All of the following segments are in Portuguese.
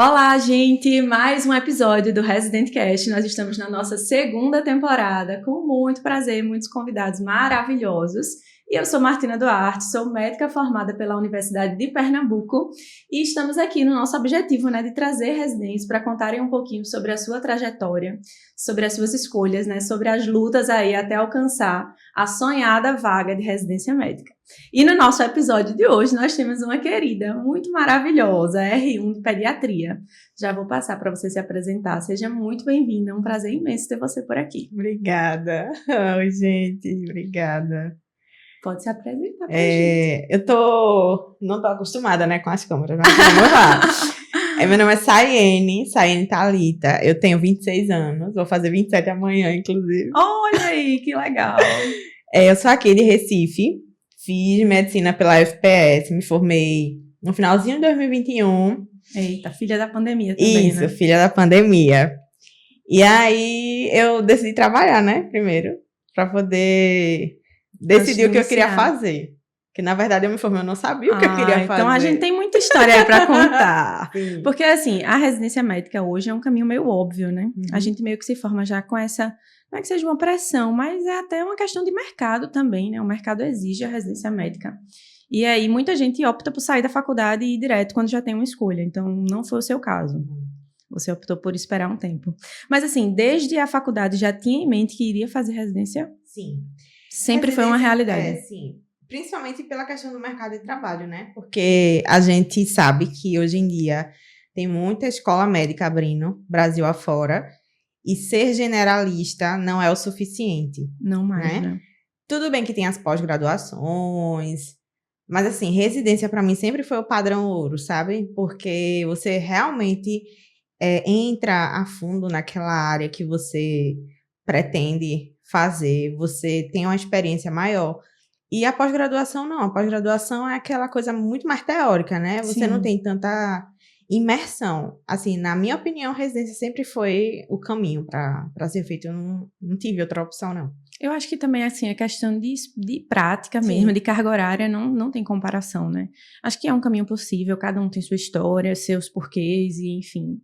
Olá, gente! Mais um episódio do Resident Cast. Nós estamos na nossa segunda temporada, com muito prazer, muitos convidados maravilhosos. E eu sou Martina Duarte, sou médica formada pela Universidade de Pernambuco e estamos aqui no nosso objetivo, de trazer residentes para contarem um pouquinho sobre a sua trajetória, sobre as suas escolhas, sobre as lutas aí até alcançar a sonhada vaga de residência médica. E no nosso episódio de hoje, nós temos uma querida muito maravilhosa, R1 de Pediatria. Já vou passar para você se apresentar. Seja muito bem-vinda, é um prazer imenso ter você por aqui. Obrigada. Oi, gente, obrigada. Pode se apresentar pra gente. Eu não tô acostumada, com as câmeras, mas vamos lá. Meu nome é Sayene Thalita, eu tenho 26 anos, vou fazer 27 amanhã, inclusive. Olha aí, que legal. Eu sou aqui de Recife, fiz medicina pela UFPS, me formei no finalzinho de 2021. Eita, filha da pandemia também, Isso, filha da pandemia. E aí eu decidi trabalhar, primeiro, para poder decidir o que eu queria fazer. Que na verdade eu me formei, eu não sabia o que eu queria fazer. Então a gente tem muita história aí pra contar. Sim. Porque assim, a residência médica hoje é um caminho meio óbvio, né? Uhum. A gente meio que se forma já com essa, não é que seja uma pressão, mas é até uma questão de mercado também, né? O mercado exige a residência médica. E aí muita gente opta por sair da faculdade e ir direto quando já tem uma escolha. Então não foi o seu caso. Você optou por esperar um tempo. Mas assim, desde a faculdade já tinha em mente que iria fazer residência? Sim. Sempre foi uma realidade. Sim. Principalmente pela questão do mercado de trabalho, Porque a gente sabe que hoje em dia tem muita escola médica abrindo, Brasil afora, e ser generalista não é o suficiente. Não mais, né? Tudo bem que tem as pós-graduações, mas assim, residência para mim sempre foi o padrão ouro, sabe? Porque você realmente entra a fundo naquela área que você pretende fazer, você tem uma experiência maior. E a pós-graduação não, a pós-graduação é aquela coisa muito mais teórica, Você não tem tanta imersão. Assim, na minha opinião, residência sempre foi o caminho para ser feito. Eu não tive outra opção, não. Eu acho que também, assim, a questão de prática mesmo, de carga horária, não tem comparação, Acho que é um caminho possível, cada um tem sua história, seus porquês, e enfim.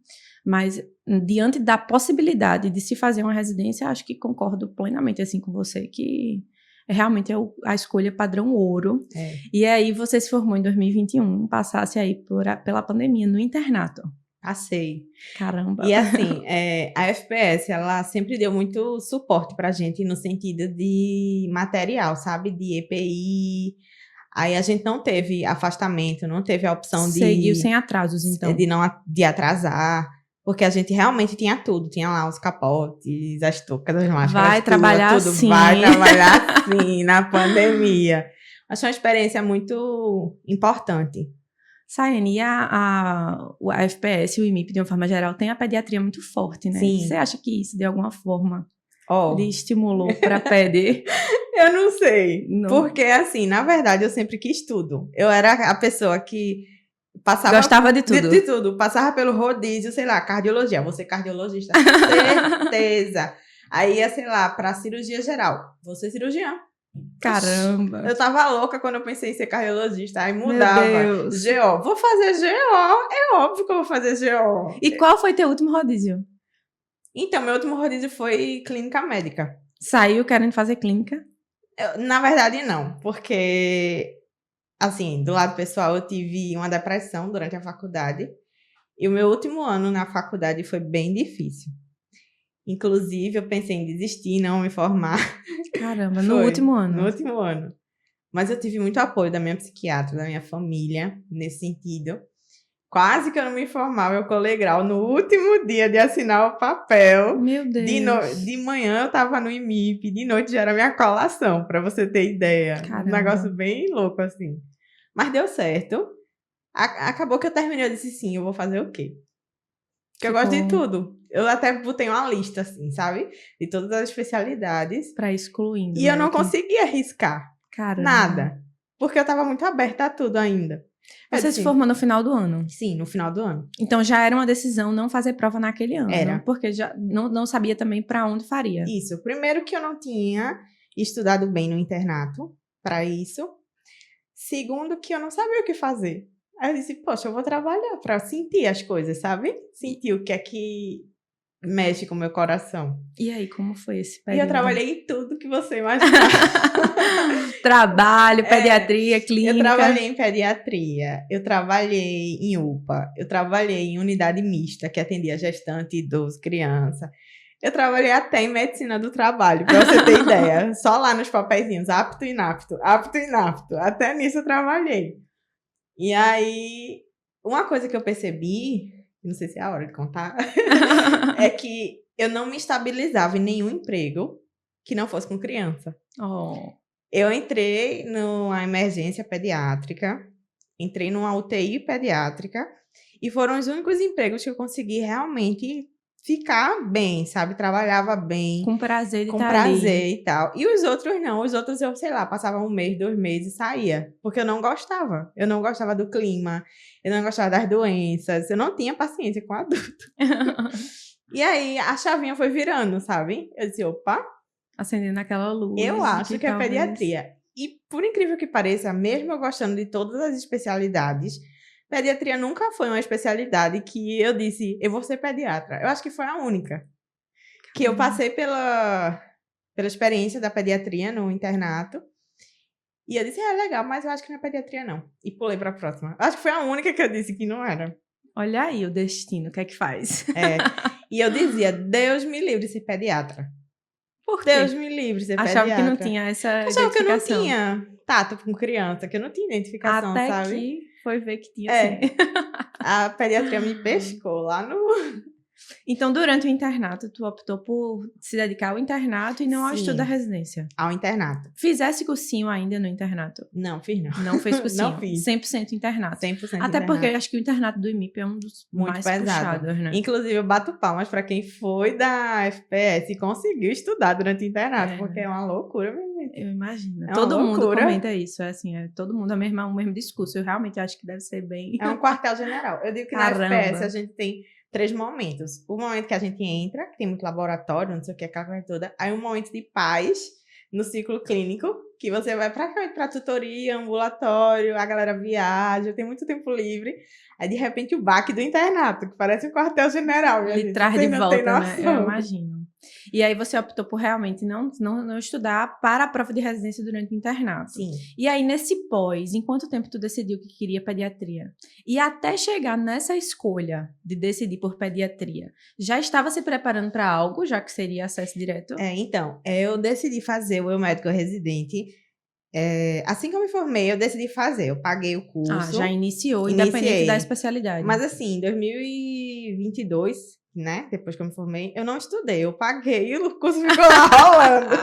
Mas, diante da possibilidade de se fazer uma residência, acho que concordo plenamente, assim, com você, que realmente é a escolha padrão ouro. E aí, você se formou em 2021, passasse aí pela pandemia no internato. Passei. Caramba. E assim, a FPS, ela sempre deu muito suporte pra gente no sentido de material, sabe? De EPI. Aí a gente não teve afastamento, não teve a opção Seguiu sem atrasos, então. De atrasar. Porque a gente realmente tinha tudo. Tinha lá os capotes, as toucas, as máscaras. Vai trabalhar tudo. Assim. Vai trabalhar sim, na pandemia. Achei uma experiência muito importante. Sayene, e a FPS, o IMIP, de uma forma geral, tem a pediatria muito forte, Sim. Você acha que isso, de alguma forma, lhe estimulou para pedi? Eu não sei. Não. Porque, assim, na verdade, eu sempre quis tudo. Eu era a pessoa que passava... Gostava de tudo. De tudo. Passava pelo rodízio, sei lá, cardiologia. Vou ser cardiologista, certeza. Aí ia, sei lá, pra cirurgia geral. Vou ser cirurgiã. Caramba. Eu tava louca quando eu pensei em ser cardiologista. Aí mudava. Meu Deus. GO. Vou fazer GO. É óbvio que eu vou fazer GO. E qual foi teu último rodízio? Então, meu último rodízio foi clínica médica. Saiu querendo fazer clínica? Na verdade, não. Porque, assim, do lado pessoal, eu tive uma depressão durante a faculdade. E o meu último ano na faculdade foi bem difícil. Inclusive, eu pensei em desistir, não me formar. Caramba, no último ano. No último ano. Mas eu tive muito apoio da minha psiquiatra, da minha família, nesse sentido. Quase que eu não me formava, eu colei grau no último dia de assinar o papel. Meu Deus. De manhã eu tava no IMIP, de noite já era minha colação, pra você ter ideia. Caramba. Um negócio bem louco, assim. Mas deu certo. Acabou que eu terminei, eu disse, sim, eu vou fazer o quê? Porque eu gosto de tudo. Eu até botei uma lista, assim, sabe? De todas as especialidades. Pra excluindo. E eu não conseguia arriscar. Caramba. Nada. Porque eu tava muito aberta a tudo ainda. Você se formou no final do ano? Sim, no final do ano. Então já era uma decisão não fazer prova naquele ano. Era. Porque já não sabia também pra onde faria. Isso. Primeiro que eu não tinha estudado bem no internato pra isso. Segundo que eu não sabia o que fazer. Aí eu disse, poxa, eu vou trabalhar pra sentir as coisas, sabe? Sentir o que é que mexe com o meu coração. E aí, como foi esse E eu período? trabalhei em tudo que você imaginar. Trabalho, pediatria, clínica. Eu trabalhei em pediatria, eu trabalhei em UPA, eu trabalhei em unidade mista, que atendia gestante, idoso, criança. Eu trabalhei até em medicina do trabalho, pra você ter ideia. Só lá nos papeizinhos, apto e inapto, apto e inapto. Até nisso eu trabalhei. E aí, uma coisa que eu percebi, não sei se é a hora de contar, é que eu não me estabilizava em nenhum emprego que não fosse com criança. Oh. Eu entrei numa emergência pediátrica, entrei numa UTI pediátrica, e foram os únicos empregos que eu consegui realmente ficar bem, sabe? Trabalhava bem. Com prazer de Com estar prazer ali. e tal. E os outros não. Os outros eu, sei lá, passava 1 mês, 2 meses e saía. Porque eu não gostava. Eu não gostava do clima. Eu não gostava das doenças. Eu não tinha paciência com adulto. E aí, a chavinha foi virando, sabe? Eu disse, opa, Acendendo aquela luz. eu acho que é talvez... pediatria. E, por incrível que pareça, mesmo eu gostando de todas as especialidades, pediatria nunca foi uma especialidade que eu disse, eu vou ser pediatra. Eu acho que foi a única. Que eu passei pela experiência da pediatria no internato. E eu disse, legal, mas eu acho que não é pediatria, não. E pulei pra próxima. Acho que foi a única que eu disse que não era. Olha aí o destino, o que é que faz? E eu dizia, Deus me livre de ser pediatra. Por quê? Deus me livre de ser Achava pediatra. que não tinha essa Achava que eu não identificação. tinha tato com criança, que eu não tinha identificação, Até sabe? que foi ver que tinha sim. A pediatria me pescou lá no... Então, durante o internato, tu optou por se dedicar ao internato e não ao Sim. estudo da residência. Ao internato. Fizesse cursinho ainda no internato? Não, fiz não. Não fez cursinho? Não fiz. 100% internato. 100% Até internato. porque eu acho que o internato do IMIP é um dos Muito mais pesado. puxados, né? Inclusive, eu bato palmas para quem foi da FPS e conseguiu estudar durante o internato, porque é uma loucura, minha gente. Eu imagino. É Todo uma mundo loucura. comenta isso, todo mundo o mesmo discurso. Eu realmente acho que deve ser bem... É um quartel-general. Eu digo que Caramba. na FPS a gente tem 3 momentos. O momento que a gente entra, que tem muito laboratório, não sei o que, aquela coisa toda. Aí um momento de paz no ciclo clínico, que você vai praticamente para tutoria, ambulatório, a galera viaja, tem muito tempo livre. Aí, de repente, o baque do internato, que parece um quartel-general. Ele traz de volta, né? Eu imagino. E aí você optou por realmente não estudar para a prova de residência durante o internato. Sim. E aí, nesse pós, em quanto tempo tu decidiu que queria pediatria? E até chegar nessa escolha de decidir por pediatria, já estava se preparando para algo, já que seria acesso direto? Então, eu decidi fazer o Eu Médico Residente. Assim que eu me formei, eu decidi fazer. Eu paguei o curso. Já iniciou, Iniciei. independente da especialidade. Mas assim, em 2022, né, depois que eu me formei, eu não estudei. Eu paguei e o curso ficou lá rolando.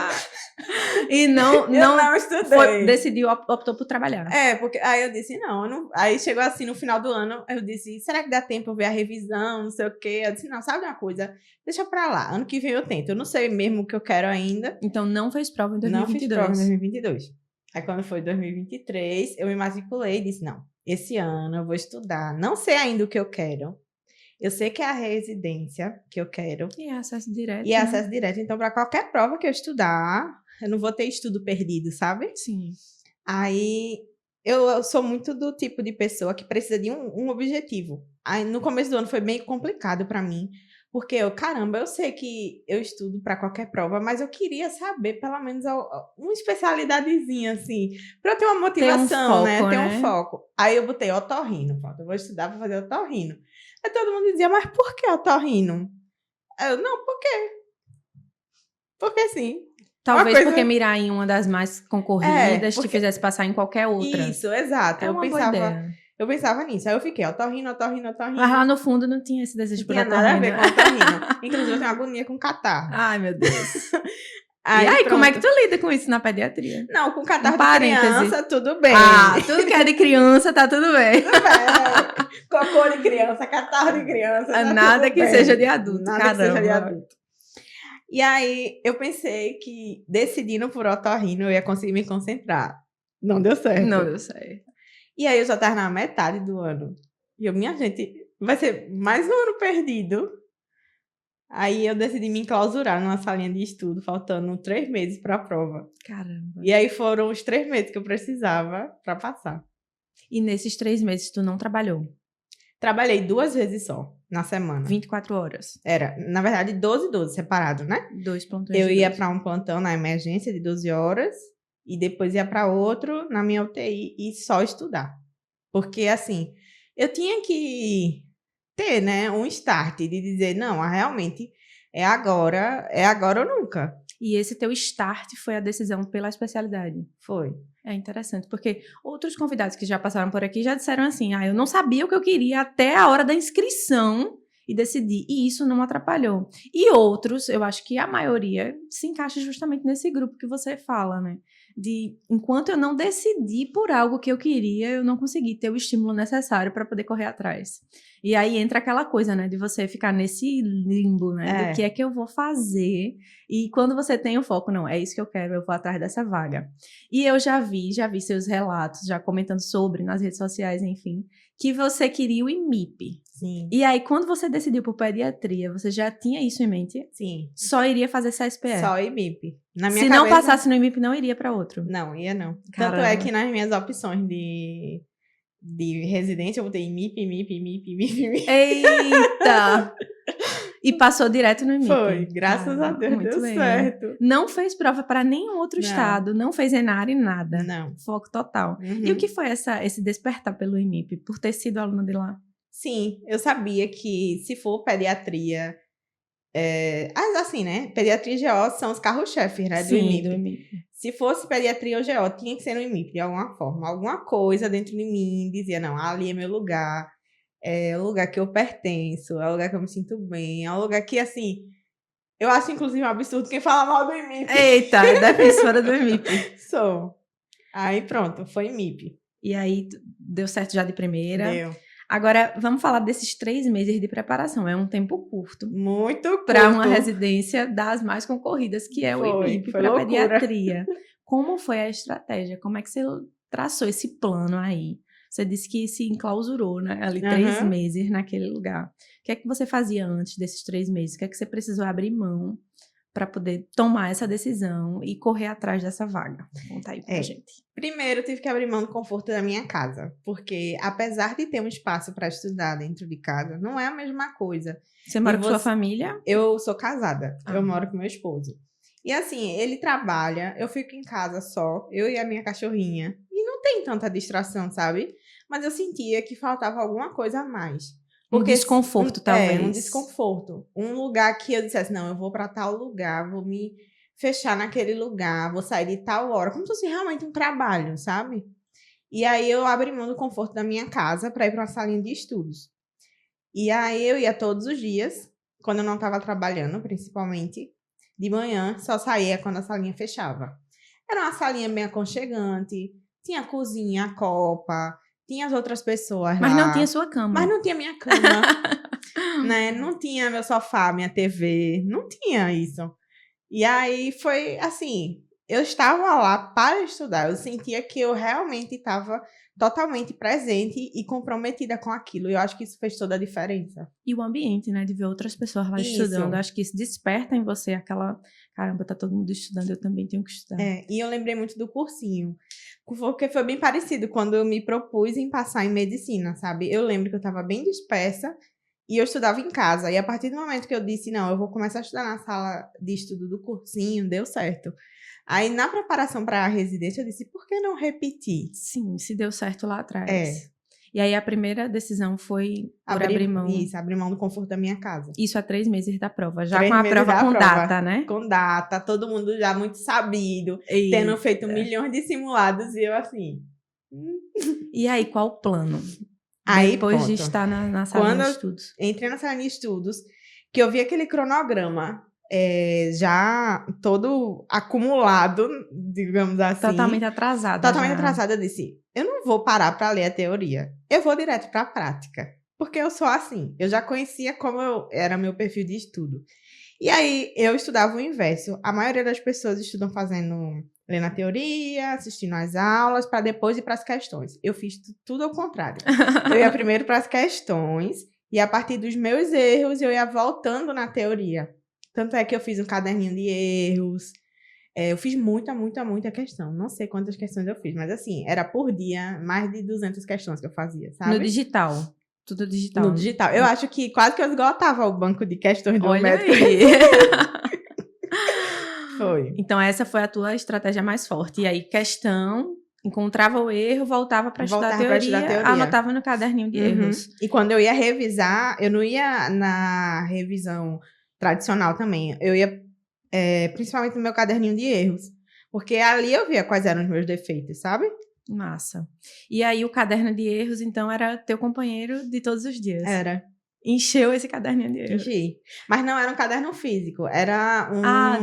E eu não estudei. Decidiu, optou por trabalhar. Porque aí eu disse, não. Aí chegou assim, no final do ano, eu disse, será que dá tempo eu ver a revisão, não sei o quê? Eu disse, não, sabe uma coisa? Deixa pra lá, ano que vem eu tento. Eu não sei mesmo o que eu quero ainda. Então, não fez prova em 2022. Não fiz prova em 2022. Aí quando foi 2023, eu me matriculei e disse, não, esse ano eu vou estudar. Não sei ainda o que eu quero. Eu sei que é a residência que eu quero. E é acesso direto. E é acesso direto. Então, para qualquer prova que eu estudar, eu não vou ter estudo perdido, sabe? Sim. Aí, eu sou muito do tipo de pessoa que precisa de um objetivo. Aí, no começo do ano foi meio complicado para mim. Porque eu sei que eu estudo para qualquer prova, mas eu queria saber pelo menos uma especialidadezinha, assim, para eu ter uma motivação, ter um foco. Aí eu botei otorrino, pronto, eu vou estudar para fazer otorrino. Aí todo mundo dizia, mas por que otorrino? Eu, não, por quê? Porque sim. Talvez porque mirar em uma das mais concorridas te fizesse passar em qualquer outra. Isso, exato. É uma boa ideia. Eu pensava nisso. Aí eu fiquei, otorrino. Mas lá no fundo não tinha esse desejo por otorrino. Não tinha nada a ver com otorrino. Inclusive, eu tenho agonia com catarro. Ai, meu Deus. E aí, como é que tu lida com isso na pediatria? Não, com catarro de criança, tudo bem. Tudo que é de criança, tá tudo bem. Tudo bem. Cocô de criança, catarro de criança, tá nada tudo que bem. seja de adulto, Nada caramba. que seja de adulto. E aí, eu pensei que decidindo por otorrino, eu ia conseguir me concentrar. Não deu certo. Não deu certo. E aí, eu já tava na metade do ano. E eu, minha gente, vai ser mais um ano perdido. Aí, eu decidi me enclausurar numa salinha de estudo, faltando 3 meses pra prova. Caramba. E aí, foram os 3 meses que eu precisava pra passar. E nesses 3 meses tu não trabalhou? Trabalhei 2 vezes só na semana. 24 horas. Era, na verdade, 12 e 12, separado, né? 2 plantões Eu de ia 12. para um plantão na emergência de 12 horas e depois ia para outro na minha UTI e só estudar. Porque, assim, eu tinha que ter, né, um start de dizer, não, realmente é agora ou nunca. E esse teu start foi a decisão pela especialidade. Foi. É interessante, porque outros convidados que já passaram por aqui já disseram assim, eu não sabia o que eu queria até a hora da inscrição e decidi, e isso não atrapalhou. E outros, eu acho que a maioria se encaixa justamente nesse grupo que você fala, né? De, enquanto eu não decidi por algo que eu queria, eu não consegui ter o estímulo necessário para poder correr atrás. E aí entra aquela coisa, né, de você ficar nesse limbo, né, do que é que eu vou fazer. E quando você tem o foco, não, é isso que eu quero, eu vou atrás dessa vaga. E eu já vi seus relatos, já comentando sobre nas redes sociais, enfim, que você queria o IMIP. Sim. E aí, quando você decidiu por pediatria, você já tinha isso em mente? Sim. Só iria fazer CSPE? Só IMIP. Na minha Se cabeça, não passasse no IMIP, não iria para outro? Não, ia não. Caramba. Tanto é que nas minhas opções de residência, eu botei IMIP. Eita! E passou direto no IMIP. Foi, graças a Deus, muito deu bem. certo. Não fez prova para nenhum outro estado, não fez ENARE, nada. Não. Foco total. Uhum. E o que foi esse despertar pelo IMIP, por ter sido aluna de lá? Sim, eu sabia que se for pediatria, assim, né? Pediatria e GO são os carros-chefes, né? Do IMIP. Do IMIP. Se fosse pediatria ou GO, tinha que ser no IMIP, de alguma forma. Alguma coisa dentro de mim dizia, não, ali é meu lugar. É o lugar que eu pertenço, é o lugar que eu me sinto bem, é o lugar que, assim, eu acho, inclusive, um absurdo quem fala mal do IMIP. Eita, é defensora do IMIP. Sou. Aí, pronto, foi IMIP. E aí, deu certo já de primeira? Deu. Agora, vamos falar desses 3 meses de preparação. É um tempo curto. Muito curto. Para uma residência das mais concorridas, que é o IMIP, para pediatria. Como foi a estratégia? Como é que você traçou esse plano aí? Você disse que se enclausurou, né? Ali 3 meses naquele lugar. O que é que você fazia antes desses 3 meses? O que é que você precisou abrir mão para poder tomar essa decisão e correr atrás dessa vaga? Conta aí pra gente. Primeiro, eu tive que abrir mão do conforto da minha casa. Porque, apesar de ter um espaço para estudar dentro de casa, não é a mesma coisa. Você mora com sua família? Eu sou casada. Eu moro com meu esposo. E assim, ele trabalha, eu fico em casa só, eu e a minha cachorrinha. E não tem tanta distração, sabe? Mas eu sentia que faltava alguma coisa a mais. Porque um desconforto, talvez. Um desconforto. Um lugar que eu dissesse, não, eu vou para tal lugar, vou me fechar naquele lugar, vou sair de tal hora. Como se fosse realmente um trabalho, sabe? E aí eu abri mão do conforto da minha casa para ir para uma salinha de estudos. E aí eu ia todos os dias, quando eu não estava trabalhando, principalmente, de manhã, só saía quando a salinha fechava. Era uma salinha bem aconchegante, tinha a cozinha, a copa, tinha as outras pessoas Mas lá. não tinha sua cama. Mas não tinha minha cama, né? Não tinha meu sofá, minha TV, não tinha isso. E aí foi assim, eu estava lá para estudar, eu sentia que eu realmente estava totalmente presente e comprometida com aquilo. E eu acho que isso fez toda a diferença. E o ambiente, né? De ver outras pessoas lá estudando. Acho que isso desperta em você aquela... Caramba, tá todo mundo estudando, eu também tenho que estudar. E eu lembrei muito do cursinho. Porque foi bem parecido quando eu me propus em passar em medicina, sabe? Eu lembro que eu estava bem dispersa e eu estudava em casa. E a partir do momento que eu disse, não, eu vou começar a estudar na sala de estudo do cursinho, deu certo. Aí, na preparação para a residência, eu disse, por que não repetir? Sim, se deu certo lá atrás. E aí, a primeira decisão foi por abrir mão. Isso, abrir mão do conforto da minha casa. Isso há 3 meses da prova. Já com a prova com data, né? Com data, todo mundo já muito sabido, tendo feito milhões de simulados, e eu assim... E aí, qual o plano? Aí, depois de estar na sala de estudos. Entrei na sala de estudos, que eu vi aquele cronograma já todo acumulado, digamos assim. Totalmente atrasada. Eu disse, eu não vou parar para ler a teoria. Eu vou direto para a prática. Porque eu sou assim. Eu já conhecia como era meu perfil de estudo. E aí, eu estudava o inverso. A maioria das pessoas estudam lendo a teoria, assistindo às aulas, para depois ir para as questões. Eu fiz tudo ao contrário. Eu ia primeiro para as questões, e a partir dos meus erros, eu ia voltando na teoria. Tanto é que eu fiz um caderninho de erros, Eu fiz muita questão. Não sei quantas questões eu fiz, mas assim, era por dia mais de 200 questões que eu fazia, sabe? No digital. Tudo digital. No digital. Eu acho que quase que eu esgotava o banco de questões do Olha médico. aí. Foi. Então, essa foi a tua estratégia mais forte. E aí, questão, encontrava o erro, voltava para estudar teoria, anotava no caderninho de erros. E quando eu ia revisar, eu não ia na revisão tradicional também. Eu ia principalmente no meu caderninho de erros. Porque ali eu via quais eram os meus defeitos, sabe? Massa. E aí, o caderno de erros, então, era teu companheiro de todos os dias. Era. Encheu esse caderninho de erros. Enchi. Mas não era um caderno físico, era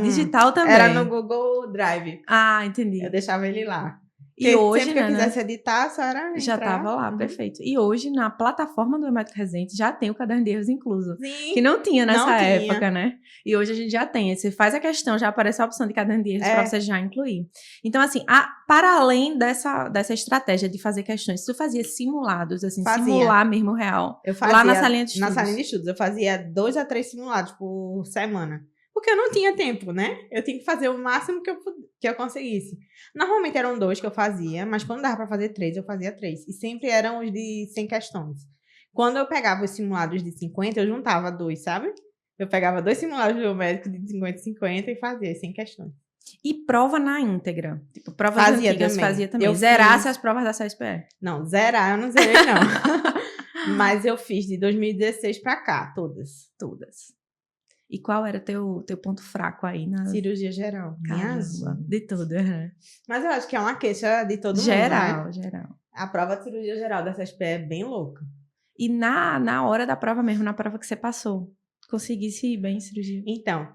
digital também. Era no Google Drive. Entendi. Eu deixava ele lá. E hoje, sempre que eu quisesse editar, só era já estava lá, perfeito. E hoje, na plataforma do Médico Residente, já tem o caderno de erros incluso. Sim. Que não tinha nessa época, né? E hoje a gente já tem. Você faz a questão, já aparece a opção de caderno de erros para você já incluir. Então, assim, para além dessa estratégia de fazer questões, tu fazia simulados, assim, simular mesmo real. Eu fazia lá na salinha de estudos. Na salinha de estudos. Eu fazia 2 a 3 simulados por semana. Porque eu não tinha tempo, né? Eu tinha que fazer o máximo que eu conseguisse. Normalmente eram 2 que eu fazia, mas quando dava pra fazer 3, eu fazia 3. E sempre eram os de 100 questões. Quando eu pegava os simulados de 50, eu juntava 2, sabe? Eu pegava 2 simulados do médico de 50 e 50 e fazia 100 questões. E prova na íntegra? Tipo, provas antigas fazia também. Zerasse as provas da CSPE? Não, zerar eu não zerei, não. Mas eu fiz de 2016 pra cá, todas. E qual era teu ponto fraco aí na cirurgia geral? Caramba, de tudo, né? Mas eu acho que é uma queixa de todo mundo, né? Geral. A prova de cirurgia geral da CSPE é bem louca. E na hora da prova mesmo, na prova que você passou, conseguisse ir bem em cirurgia? Então,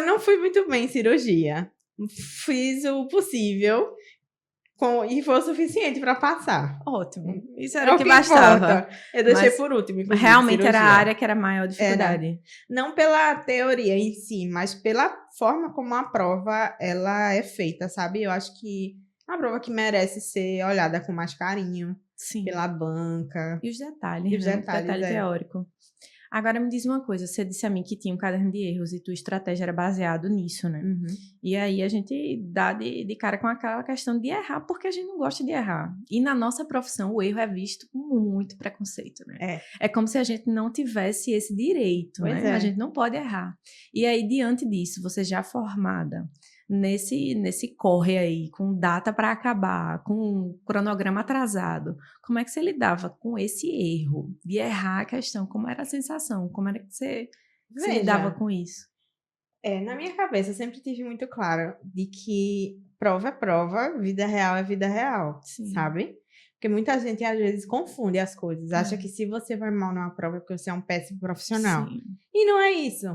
não fui muito bem em cirurgia. Fiz o possível e foi o suficiente para passar. Ótimo. Isso era o que bastava. Importa. Eu deixei por último. Realmente era a área que era a maior dificuldade. Não pela teoria em si, mas pela forma como a prova ela é feita, sabe? Eu acho que é uma prova que merece ser olhada com mais carinho. Sim. Pela banca. E os detalhes, né? O detalhe teórico. Agora me diz uma coisa, você disse a mim que tinha um caderno de erros e tua estratégia era baseado nisso, né? Uhum. E aí a gente dá de cara com aquela questão de errar, porque a gente não gosta de errar. E na nossa profissão o erro é visto com muito preconceito, né? É como se a gente não tivesse esse direito, né? A gente não pode errar. E aí, diante disso, você já formada nesse corre aí, com data para acabar, com cronograma atrasado, como é que você lidava com esse erro de errar a questão? Como era a sensação? Como era que você lidava com isso? Na minha cabeça eu sempre tive muito claro de que prova é prova, vida real é vida real, sabe? Porque muita gente às vezes confunde as coisas, acha que se você vai mal numa prova é porque você é um péssimo profissional. E não é isso.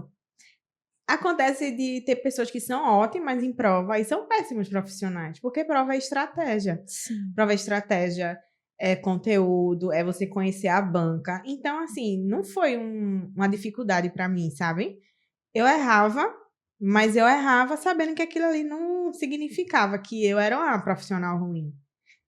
Acontece de ter pessoas que são ótimas em prova e são péssimos profissionais, porque prova é estratégia. Prova é estratégia, é conteúdo, é você conhecer a banca. Então, assim, não foi uma dificuldade para mim, sabe? Eu errava, mas eu errava sabendo que aquilo ali não significava que eu era uma profissional ruim.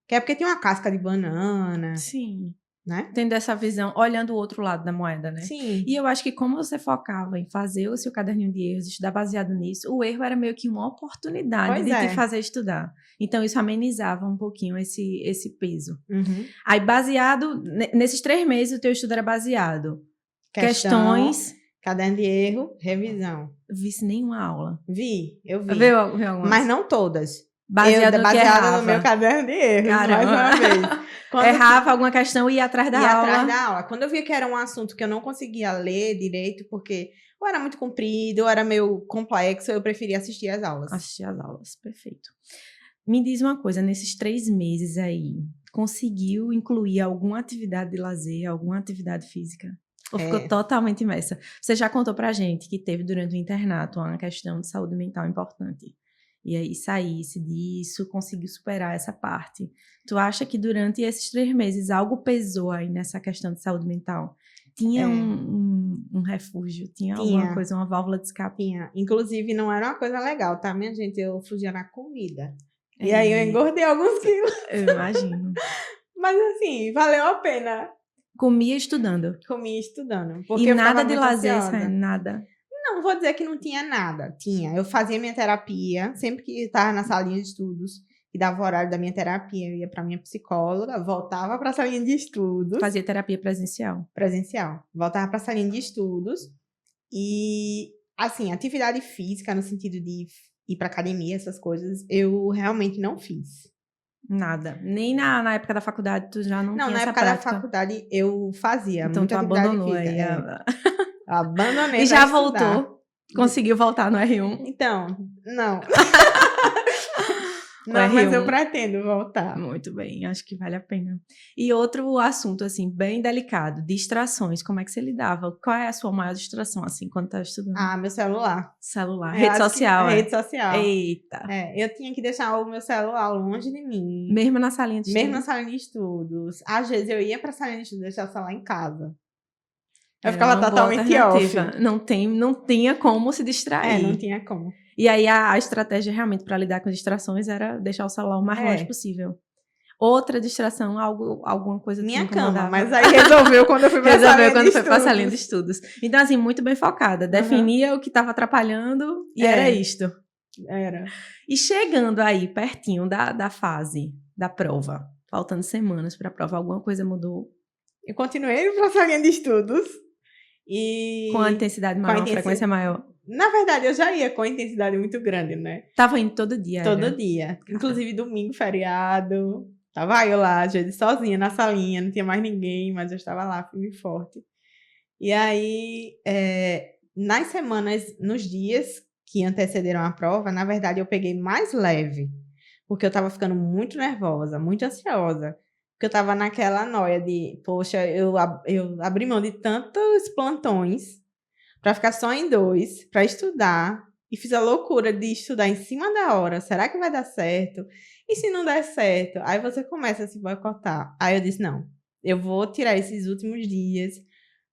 Que é porque tinha uma casca de banana. Sim. Né? Tendo essa visão, olhando o outro lado da moeda, né? Sim. E eu acho que como você focava em fazer o seu caderninho de erros, estudar baseado nisso, o erro era meio que uma oportunidade de te fazer estudar. Então, isso amenizava um pouquinho esse peso. Uhum. Aí, baseado, nesses 3 meses, o teu estudo era baseado. Questões. Caderno de erro, revisão. Vi-se nenhuma aula. Eu vi. Viu algumas? Mas não todas. Baseada no meu caderno de erros, mais uma vez. Errava alguma questão e ia atrás da aula. Quando eu via que era um assunto que eu não conseguia ler direito, porque ou era muito comprido, ou era meio complexo, eu preferia assistir às aulas. Perfeito. Me diz uma coisa, nesses 3 meses aí, conseguiu incluir alguma atividade de lazer, alguma atividade física? Ou ficou totalmente imersa? Você já contou pra gente que teve durante o internato uma questão de saúde mental importante. E aí saísse disso, conseguiu superar essa parte. Tu acha que durante esses 3 meses algo pesou aí nessa questão de saúde mental? Tinha um refúgio? Tinha alguma coisa, uma válvula de escape? Tinha. Inclusive, não era uma coisa legal, tá, minha gente? Eu fugia na comida. E aí eu engordei alguns quilos. Eu imagino. Mas assim, valeu a pena. Comia estudando? Comia estudando. Porque e nada de lazer, nada? Não vou dizer que não tinha nada. Tinha. Eu fazia minha terapia, sempre que estava na salinha de estudos, e dava o horário da minha terapia, eu ia para minha psicóloga, voltava para a salinha de estudos. Fazia terapia presencial. Presencial. Voltava para a salinha de estudos. E, assim, atividade física, no sentido de ir para academia, essas coisas, eu realmente não fiz. Nada. Nem na época da faculdade tu já não tinha na essa época prática. da faculdade eu fazia Então muita tu atividade abandonou física. aí. Abandonei E pra já estudar. voltou. Conseguiu voltar no R1. Então, não. O Não, mas eu R1. pretendo voltar. Muito bem, acho que vale a pena. E outro assunto, assim, bem delicado, distrações, como é que você lidava? Qual é a sua maior distração, assim, quando tá estudando? Meu celular. Celular, Eu rede acho social, que Rede social. Eita. Eu tinha que deixar o meu celular longe de mim. Mesmo na salinha de estudos? Mesmo na salinha de estudos. Às vezes eu ia pra salinha de estudos e deixava o celular em casa. Eu Era ficava uma boa totalmente off. alternativa. Não tinha como se distrair. Não tinha como. E aí a estratégia realmente para lidar com distrações era deixar o celular o mais longe possível. Outra distração, alguma coisa que Minha incomodava. cama, mas aí resolveu quando eu fui pra salinha de estudos. Então, assim, muito bem focada. Definia o que estava atrapalhando e era isto. Era. E chegando aí, pertinho da fase da prova, faltando semanas para a prova, alguma coisa mudou? Eu continuei pra salinha de estudos. E... Com a intensidade maior, a frequência maior? Na verdade, eu já ia com a intensidade muito grande, né? Tava indo todo dia, Todo dia. Inclusive, domingo, feriado. Tava eu lá, às vezes, sozinha na salinha. Não tinha mais ninguém, mas eu estava lá, firme e forte. E aí, nas semanas, nos dias que antecederam a prova, na verdade, eu peguei mais leve. Porque eu tava ficando muito nervosa, muito ansiosa. Porque eu tava naquela noia de, poxa, eu abri mão de tantos plantões para ficar só em 2, para estudar, e fiz a loucura de estudar em cima da hora. Será que vai dar certo? E se não der certo? Aí você começa a se boicotar. Aí eu disse, não, eu vou tirar esses últimos dias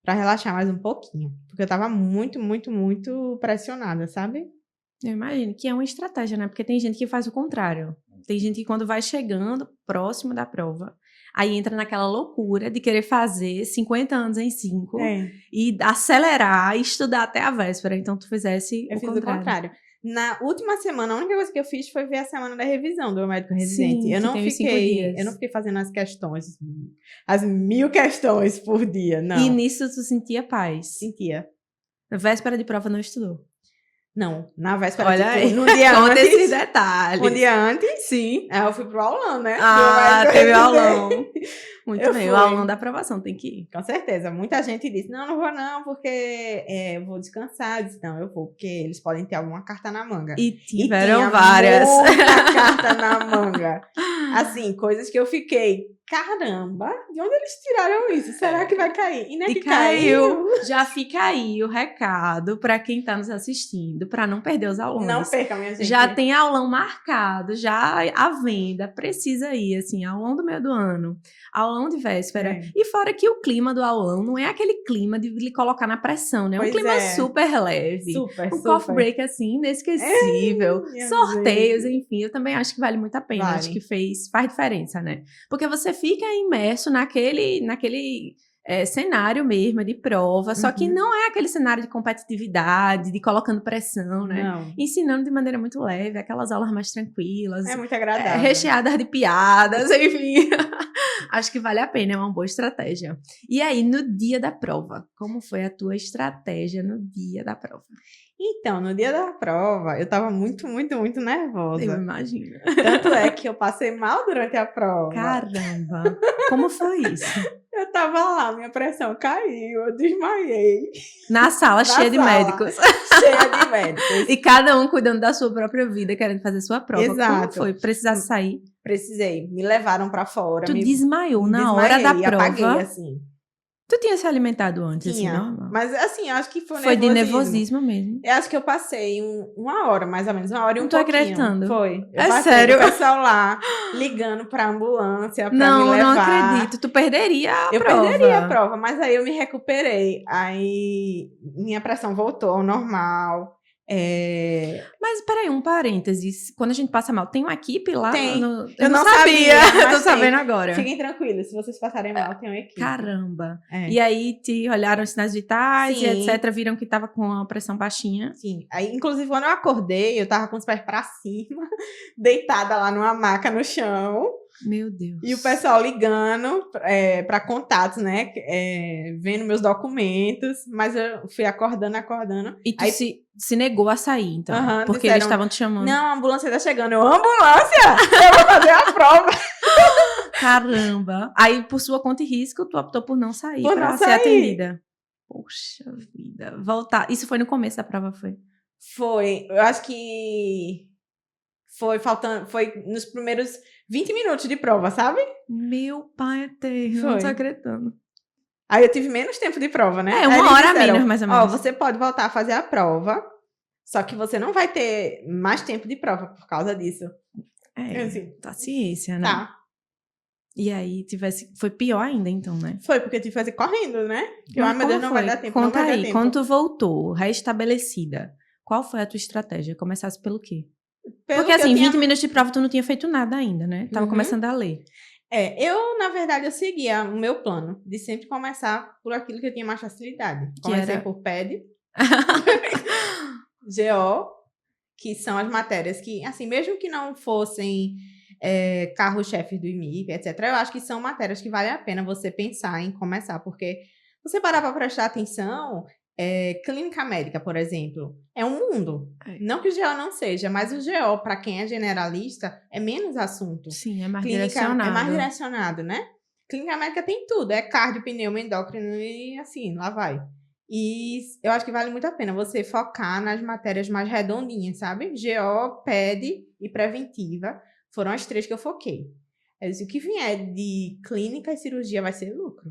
para relaxar mais um pouquinho. Porque eu tava muito, muito, muito pressionada, sabe? Eu imagino que é uma estratégia, né? Porque tem gente que faz o contrário. Tem gente que quando vai chegando próximo da prova, aí entra naquela loucura de querer fazer 50 anos em 5 e acelerar e estudar até a véspera. Então, tu fizesse o contrário. Na última semana, a única coisa que eu fiz foi ver a semana da revisão do meu médico residente. Sim, eu não fiquei fazendo as questões, as 1000 questões por dia, não. E nisso tu sentia paz? Sentia. Na véspera de prova não estudou? Não, na véspera. Olha aí, no dia conta antes, esses detalhes. Um dia antes? Sim. Eu fui pro aulão, né? Teve aulão. Muito bem, fui. O aulão da aprovação tem que ir. Com certeza. Muita gente disse, não vou não, porque eu vou descansar. Eu disse, não, eu vou, porque eles podem ter alguma carta na manga. E tiveram várias. Muita carta na manga. Assim, coisas que eu fiquei, caramba, de onde eles tiraram isso? Será que vai cair? E não é que caiu. Já fica aí o recado para quem tá nos assistindo, para não perder os aulões. Não perca, minha gente. Já tem aulão marcado, já à venda, precisa ir, assim, aulão do meio do ano, aulão de véspera. E fora que o clima do aulão não é aquele clima de lhe colocar na pressão, né? Um clima super leve. Um coffee break, assim, inesquecível. Sorteios, enfim, eu também acho que vale muito a pena. Acho que faz diferença, né? Porque você fica imerso naquele cenário mesmo de prova, só que não é aquele cenário de competitividade, de colocando pressão, né? Não. Ensinando de maneira muito leve, aquelas aulas mais tranquilas. É muito agradável. Recheadas de piadas, enfim. Acho que vale a pena, é uma boa estratégia. E aí, no dia da prova, como foi a tua estratégia no dia da prova? Então, no dia da prova, eu tava muito, muito, muito nervosa. Eu imagino. Tanto é que eu passei mal durante a prova. Caramba! Como foi isso? Eu tava lá, minha pressão caiu, eu desmaiei. Na sala, cheia de médicos. Cheia de médicos. E cada um cuidando da sua própria vida, querendo fazer sua prova. Exato. Como foi? Precisasse sair? Precisei. Me levaram pra fora. Tu desmaiou na hora da prova? Apaguei, assim. Tu tinha se alimentado antes, Tinha, assim, normal? Mas assim, eu acho que foi de nervosismo mesmo. Eu acho que eu passei uma hora, mais ou menos, 1 hora e um pouquinho. Não tô acreditando. Foi. Sério? O pessoal lá, ligando pra ambulância, pra me levar. Não acredito. Tu perderia a prova. Eu perderia a prova, mas aí eu me recuperei. Aí minha pressão voltou ao normal. Mas peraí, um parênteses. Quando a gente passa mal, tem uma equipe lá? Tem. Eu não sabia. mas Tô tem. sabendo agora. Fiquem tranquilos, se vocês passarem mal, tem uma equipe. Caramba. É. E aí te olharam os sinais vitais Sim. e etc. Viram que tava com a pressão baixinha. Sim. Aí, inclusive, quando eu acordei, eu tava com os pés pra cima, deitada lá numa maca no chão. Meu Deus. E o pessoal ligando para contatos, né? Vendo meus documentos. Mas eu fui acordando. E tu Aí, se negou a sair, então. Porque disseram, eles estavam te chamando. não, a ambulância tá chegando. Eu, ambulância? Eu vou fazer a prova. Caramba. Aí, por sua conta e risco, tu optou por não sair pra ser atendida. Poxa vida. Voltar. Isso foi no começo da prova, foi? Foi. Eu acho que foi nos primeiros 20 minutos de prova, sabe? Meu pai eterno, Foi. não tô acreditando. Aí eu tive menos tempo de prova, né? É, Aí uma eles hora disseram, menos, mais ou menos. você pode voltar a fazer a prova, só que você não vai ter mais tempo de prova por causa disso. É, assim, paciência, né? Tá. E aí, foi pior ainda, então, né? Foi, porque eu tive que fazer correndo, né? Porque, Mas meu Deus, como não vai foi? dar tempo, Conta não vai dar aí, tempo. quando tu voltou, restabelecida, qual foi a tua estratégia? Começasse pelo quê? Pelo Porque que eu assim, tinha- 20 minutos de prova tu não tinha feito nada ainda, né? Tava Uhum. começando a ler. Na verdade, eu seguia o meu plano de sempre começar por aquilo que eu tinha mais facilidade. Que Comecei era? por PED, GO, que são as matérias que, assim, mesmo que não fossem carro-chefes do IMIP, etc., eu acho que são matérias que vale a pena você pensar em começar, porque você parar para prestar atenção, clínica médica, por exemplo, é um mundo. Não que o GO não seja, mas o GO, para quem é generalista, é menos assunto. Sim, é mais Clínica direcionado. é mais direcionado, né? Clínica médica tem tudo, é cardio, pneumo, endócrino e assim, lá vai. E eu acho que vale muito a pena você focar nas matérias mais redondinhas, sabe? GO, PED e preventiva foram as 3 que eu foquei. Eu disse, o que vier de clínica e cirurgia vai ser lucro.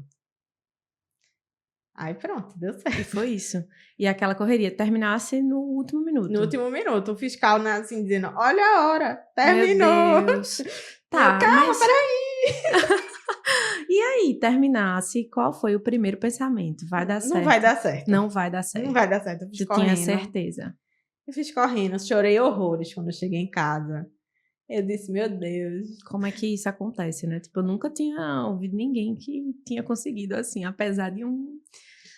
Aí pronto, deu certo. E foi isso. E aquela correria terminasse no último minuto. No último minuto, o fiscal assim dizendo, olha a hora, terminou. Meu Deus. Tá, calma, peraí. E aí, terminasse, qual foi o primeiro pensamento? Vai dar certo? Não vai dar certo. Não vai dar certo. Não vai dar certo. Eu fiz Tu correndo. tinha certeza. Eu fiz correndo, chorei horrores quando eu cheguei em casa. Eu disse, meu Deus. Como é que isso acontece, né? Tipo, eu nunca tinha ouvido ninguém que tinha conseguido assim, apesar de um...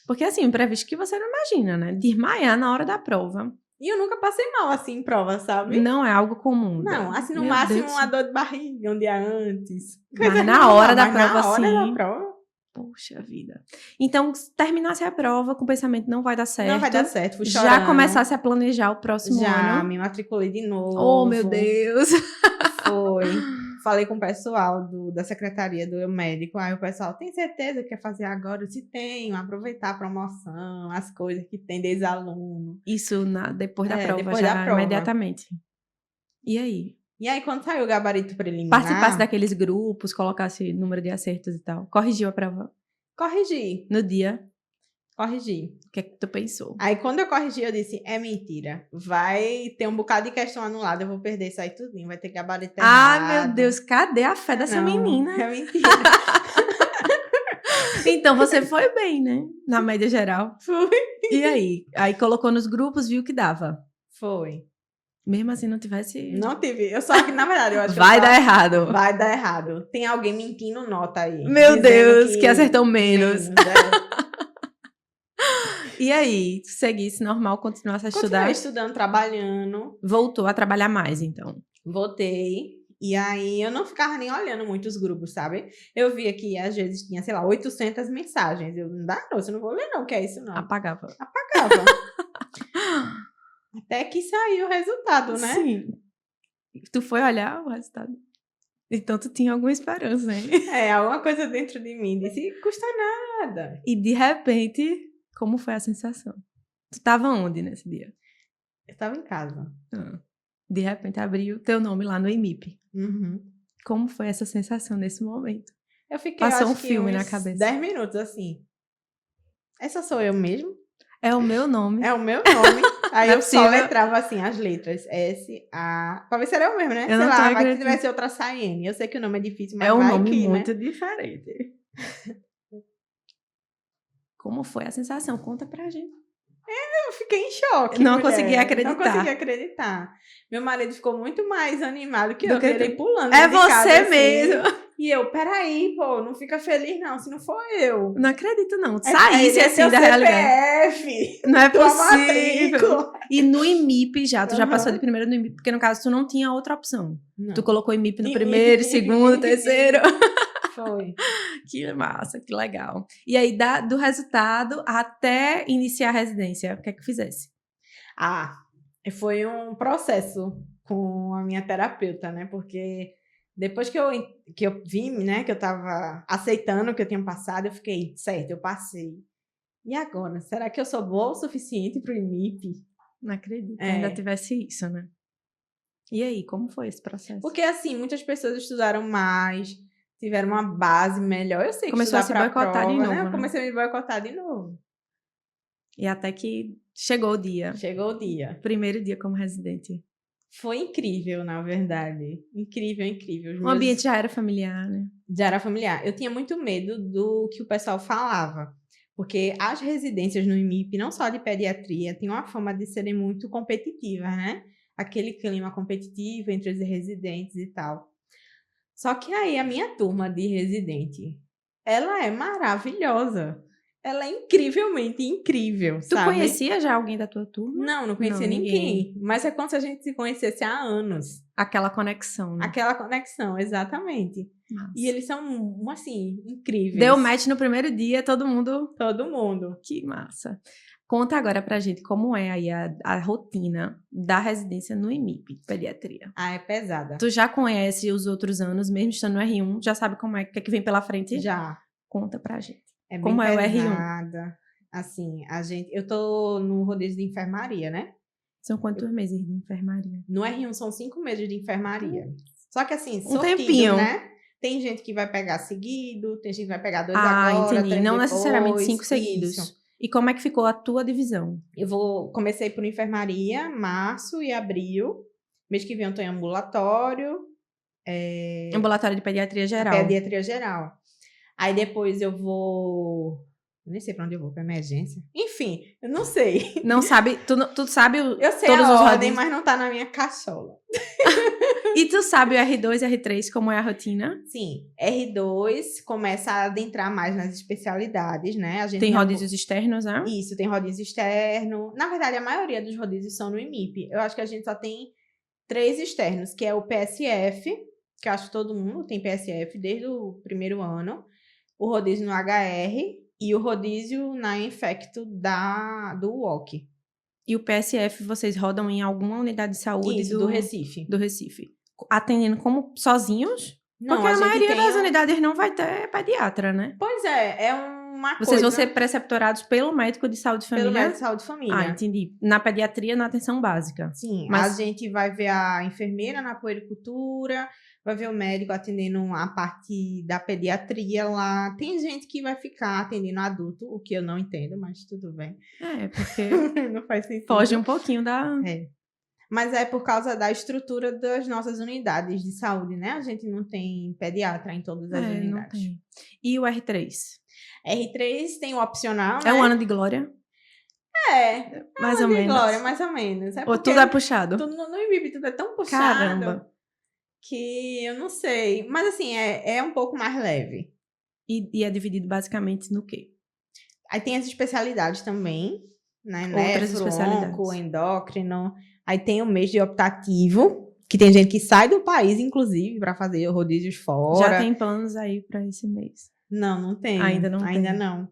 Porque assim, imprevisto que você não imagina, né? Desmaiar na hora da prova. E eu nunca passei mal assim em prova, sabe? Não é algo comum. Não, assim, no Meu máximo Deus. uma dor de barriga um dia antes. Mas na hora da prova, na hora sim. da prova. Poxa vida. Então, se terminasse a prova com o pensamento não vai dar certo. Não vai dar certo, fui chorando. Já começasse a planejar o próximo ano. Já, me matriculei de novo. Oh, meu Deus. Foi. Falei com o pessoal da secretaria do médico. Aí o pessoal, tem certeza que quer fazer agora? Eu disse, tenho. Aproveitar a promoção, as coisas que tem desde aluno. Isso depois da prova, depois já da prova. Imediatamente. E aí? E aí, quando saiu o gabarito preliminar... Participasse daqueles grupos, colocasse número de acertos e tal. Corrigiu a prova? Corrigi. No dia? Corrigi. O que é que tu pensou? Aí, quando eu corrigi, eu disse, é mentira. Vai ter um bocado de questão anulada, eu vou perder isso aí tudinho. Vai ter gabarito errado. Ai, meu Deus, cadê a fé dessa Não, menina? É mentira. Então, você foi bem, né? Na média geral. Fui. E aí? Aí colocou nos grupos, viu que dava. Foi. Mesmo assim, não tivesse... Não tive. Eu só que, na verdade, eu acho Vai que... dar errado. Vai dar errado. Tem alguém mentindo nota aí. Meu dizendo Deus, que acertou menos. é. E aí? Tu seguisse normal, continuasse a estudar? Continuei estudando, trabalhando. Voltou a trabalhar mais, então. Voltei. E aí, eu não ficava nem olhando muito os grupos, sabe? Eu via que, às vezes, tinha, sei lá, 800 mensagens. Eu, não dá não, eu não vou ler não, o que é isso não. Apagava. Apagava. Até que saiu o resultado, né? Sim. Tu foi olhar o resultado. Então, tu tinha alguma esperança, hein? Alguma coisa dentro de mim disse, custa nada. E, de repente, como foi a sensação? Tu tava onde nesse dia? Eu tava em casa. De repente, abriu o teu nome lá no IMIP. Uhum. Como foi essa sensação nesse momento? Eu fiquei, Passou acho um filme que na uns cabeça. 10 minutos, assim. Essa sou eu mesmo? É o meu nome. É o meu nome. Aí Não é eu só possível. letrava, assim, as letras. S, A... Pra ver se era eu mesmo, né? Eu Sei não tô lá, vai que acreditando. tivesse outra Sayene. Eu sei que o nome é difícil, mas É um vai nome que, muito né? diferente. Como foi a sensação? Conta pra gente. Eu fiquei em choque, Não mulher. consegui acreditar. Não consegui acreditar. Meu marido ficou muito mais animado que Do eu. que Ele tu. pulando É dentro de casa, você assim. mesmo. E eu, peraí, pô, não fica feliz não, se não for eu. Não acredito, não. Aí Saísse ele, assim é teu da realidade. CPF, Não é tua possível. matrícula. E no IMIP já, tu já Aham. passou de primeiro no IMIP, porque no caso tu não tinha outra opção. Não. Tu colocou IMIP no IMIP, primeiro, MIP, segundo, MIP, terceiro. Foi. Que massa, que legal. E aí, do resultado até iniciar a residência, o que é que fizesse? Ah, foi um processo com a minha terapeuta, né? Porque depois que eu vi, né, que eu tava aceitando o que eu tinha passado, eu fiquei, certo, eu passei. E agora? Será que eu sou boa o suficiente pro IMIP? Não acredito que É. ainda tivesse isso, né? E aí, como foi esse processo? Porque, assim, muitas pessoas estudaram mais, tiveram uma base melhor. Eu sei que Começou a se estudar pra boicotar prova, de novo, né? Eu né? comecei a me boicotar de novo. E até que chegou o dia. Chegou o dia. Primeiro dia como residente. Foi incrível, na verdade. Incrível, incrível. O ambiente já era familiar, né? Já era familiar. Eu tinha muito medo do que o pessoal falava. Porque as residências no IMIP, não só de pediatria, tinham a fama de serem muito competitivas, né? Aquele clima competitivo entre os residentes e tal. Só que aí a minha turma de residente, ela é maravilhosa. Ela é incrivelmente incrível, Tu sabe? conhecia já alguém da tua turma? Não conhecia Não, ninguém. Mas é como se a gente se conhecesse há anos. Aquela conexão, né? Aquela conexão, exatamente. Massa. E eles são, assim, incríveis. Deu match no primeiro dia, todo mundo... Todo mundo. Que massa. Conta agora pra gente como é aí a rotina da residência no IMIP, pediatria. Ah, é pesada. Tu já conhece os outros anos, mesmo estando no R1, já sabe como é que vem pela frente? Já. Conta pra gente. É bem Como é o R1? pesada. Assim, eu tô no rodízio de enfermaria, né? São quantos meses de enfermaria? No R1 são 5 meses de enfermaria. Só que assim, Um sortido, tempinho. né? Tem gente que vai pegar seguido, tem gente que vai pegar 2 Ah, agora, entendi. 3 Não depois. necessariamente 5 seguidos. Isso. E como é que ficou a tua divisão? Comecei por enfermaria, março e abril. Mês que vem eu tô em ambulatório. Ambulatório de pediatria geral. Pediatria geral. Aí depois eu vou... Eu nem sei pra onde eu vou, pra emergência. Enfim, eu não sei. Não sabe, tu sabe Eu sei todos a os ordem, rodízios? mas não tá na minha cachola. E tu sabe o R2 e R3, como é a rotina? Sim, R2 começa a adentrar mais nas especialidades, né? A gente Tem não- rodízios externos, né? Isso, tem rodízio externo. Na verdade, a maioria dos rodízios são no IMIP. Eu acho que a gente só tem 3 externos, que é o PSF, que eu acho que todo mundo tem PSF desde o primeiro ano, o rodízio no HR e o rodízio na Infecto do UOC. E o PSF, vocês rodam em alguma unidade de saúde Isso, do Recife. do Recife. Atendendo como sozinhos? Não, Porque a gente maioria tem das unidades não vai ter pediatra, né? Pois é uma Vocês coisa... vão ser preceptorados pelo médico de saúde de família? Pelo médico de saúde de família. Ah, entendi. Na pediatria, na atenção básica. Sim, Mas- a gente vai ver a enfermeira na puericultura, vai ver o médico atendendo a parte da pediatria lá. Tem gente que vai ficar atendendo adulto, o que eu não entendo, mas tudo bem. É, porque Não faz sentido. foge um pouquinho da... É. Mas é por causa da estrutura das nossas unidades de saúde, né? A gente não tem pediatra em todas as não unidades. tem. E o R3? R3 tem o opcional, É né? um ano de glória? Mais ou de menos. glória, mais ou menos. É Ou porque tudo é puxado? no IMIB tudo é tão puxado. Caramba. Que eu não sei. Mas assim, é um pouco mais leve. E é dividido basicamente no quê? Aí tem as especialidades também, né? Outras Nefro, especialidades. onco, endócrino. Aí tem o mês de optativo, que tem gente que sai do país, inclusive, para fazer rodízios fora. Já tem planos aí pra esse mês? Não tem. Ainda não Ainda tem. não.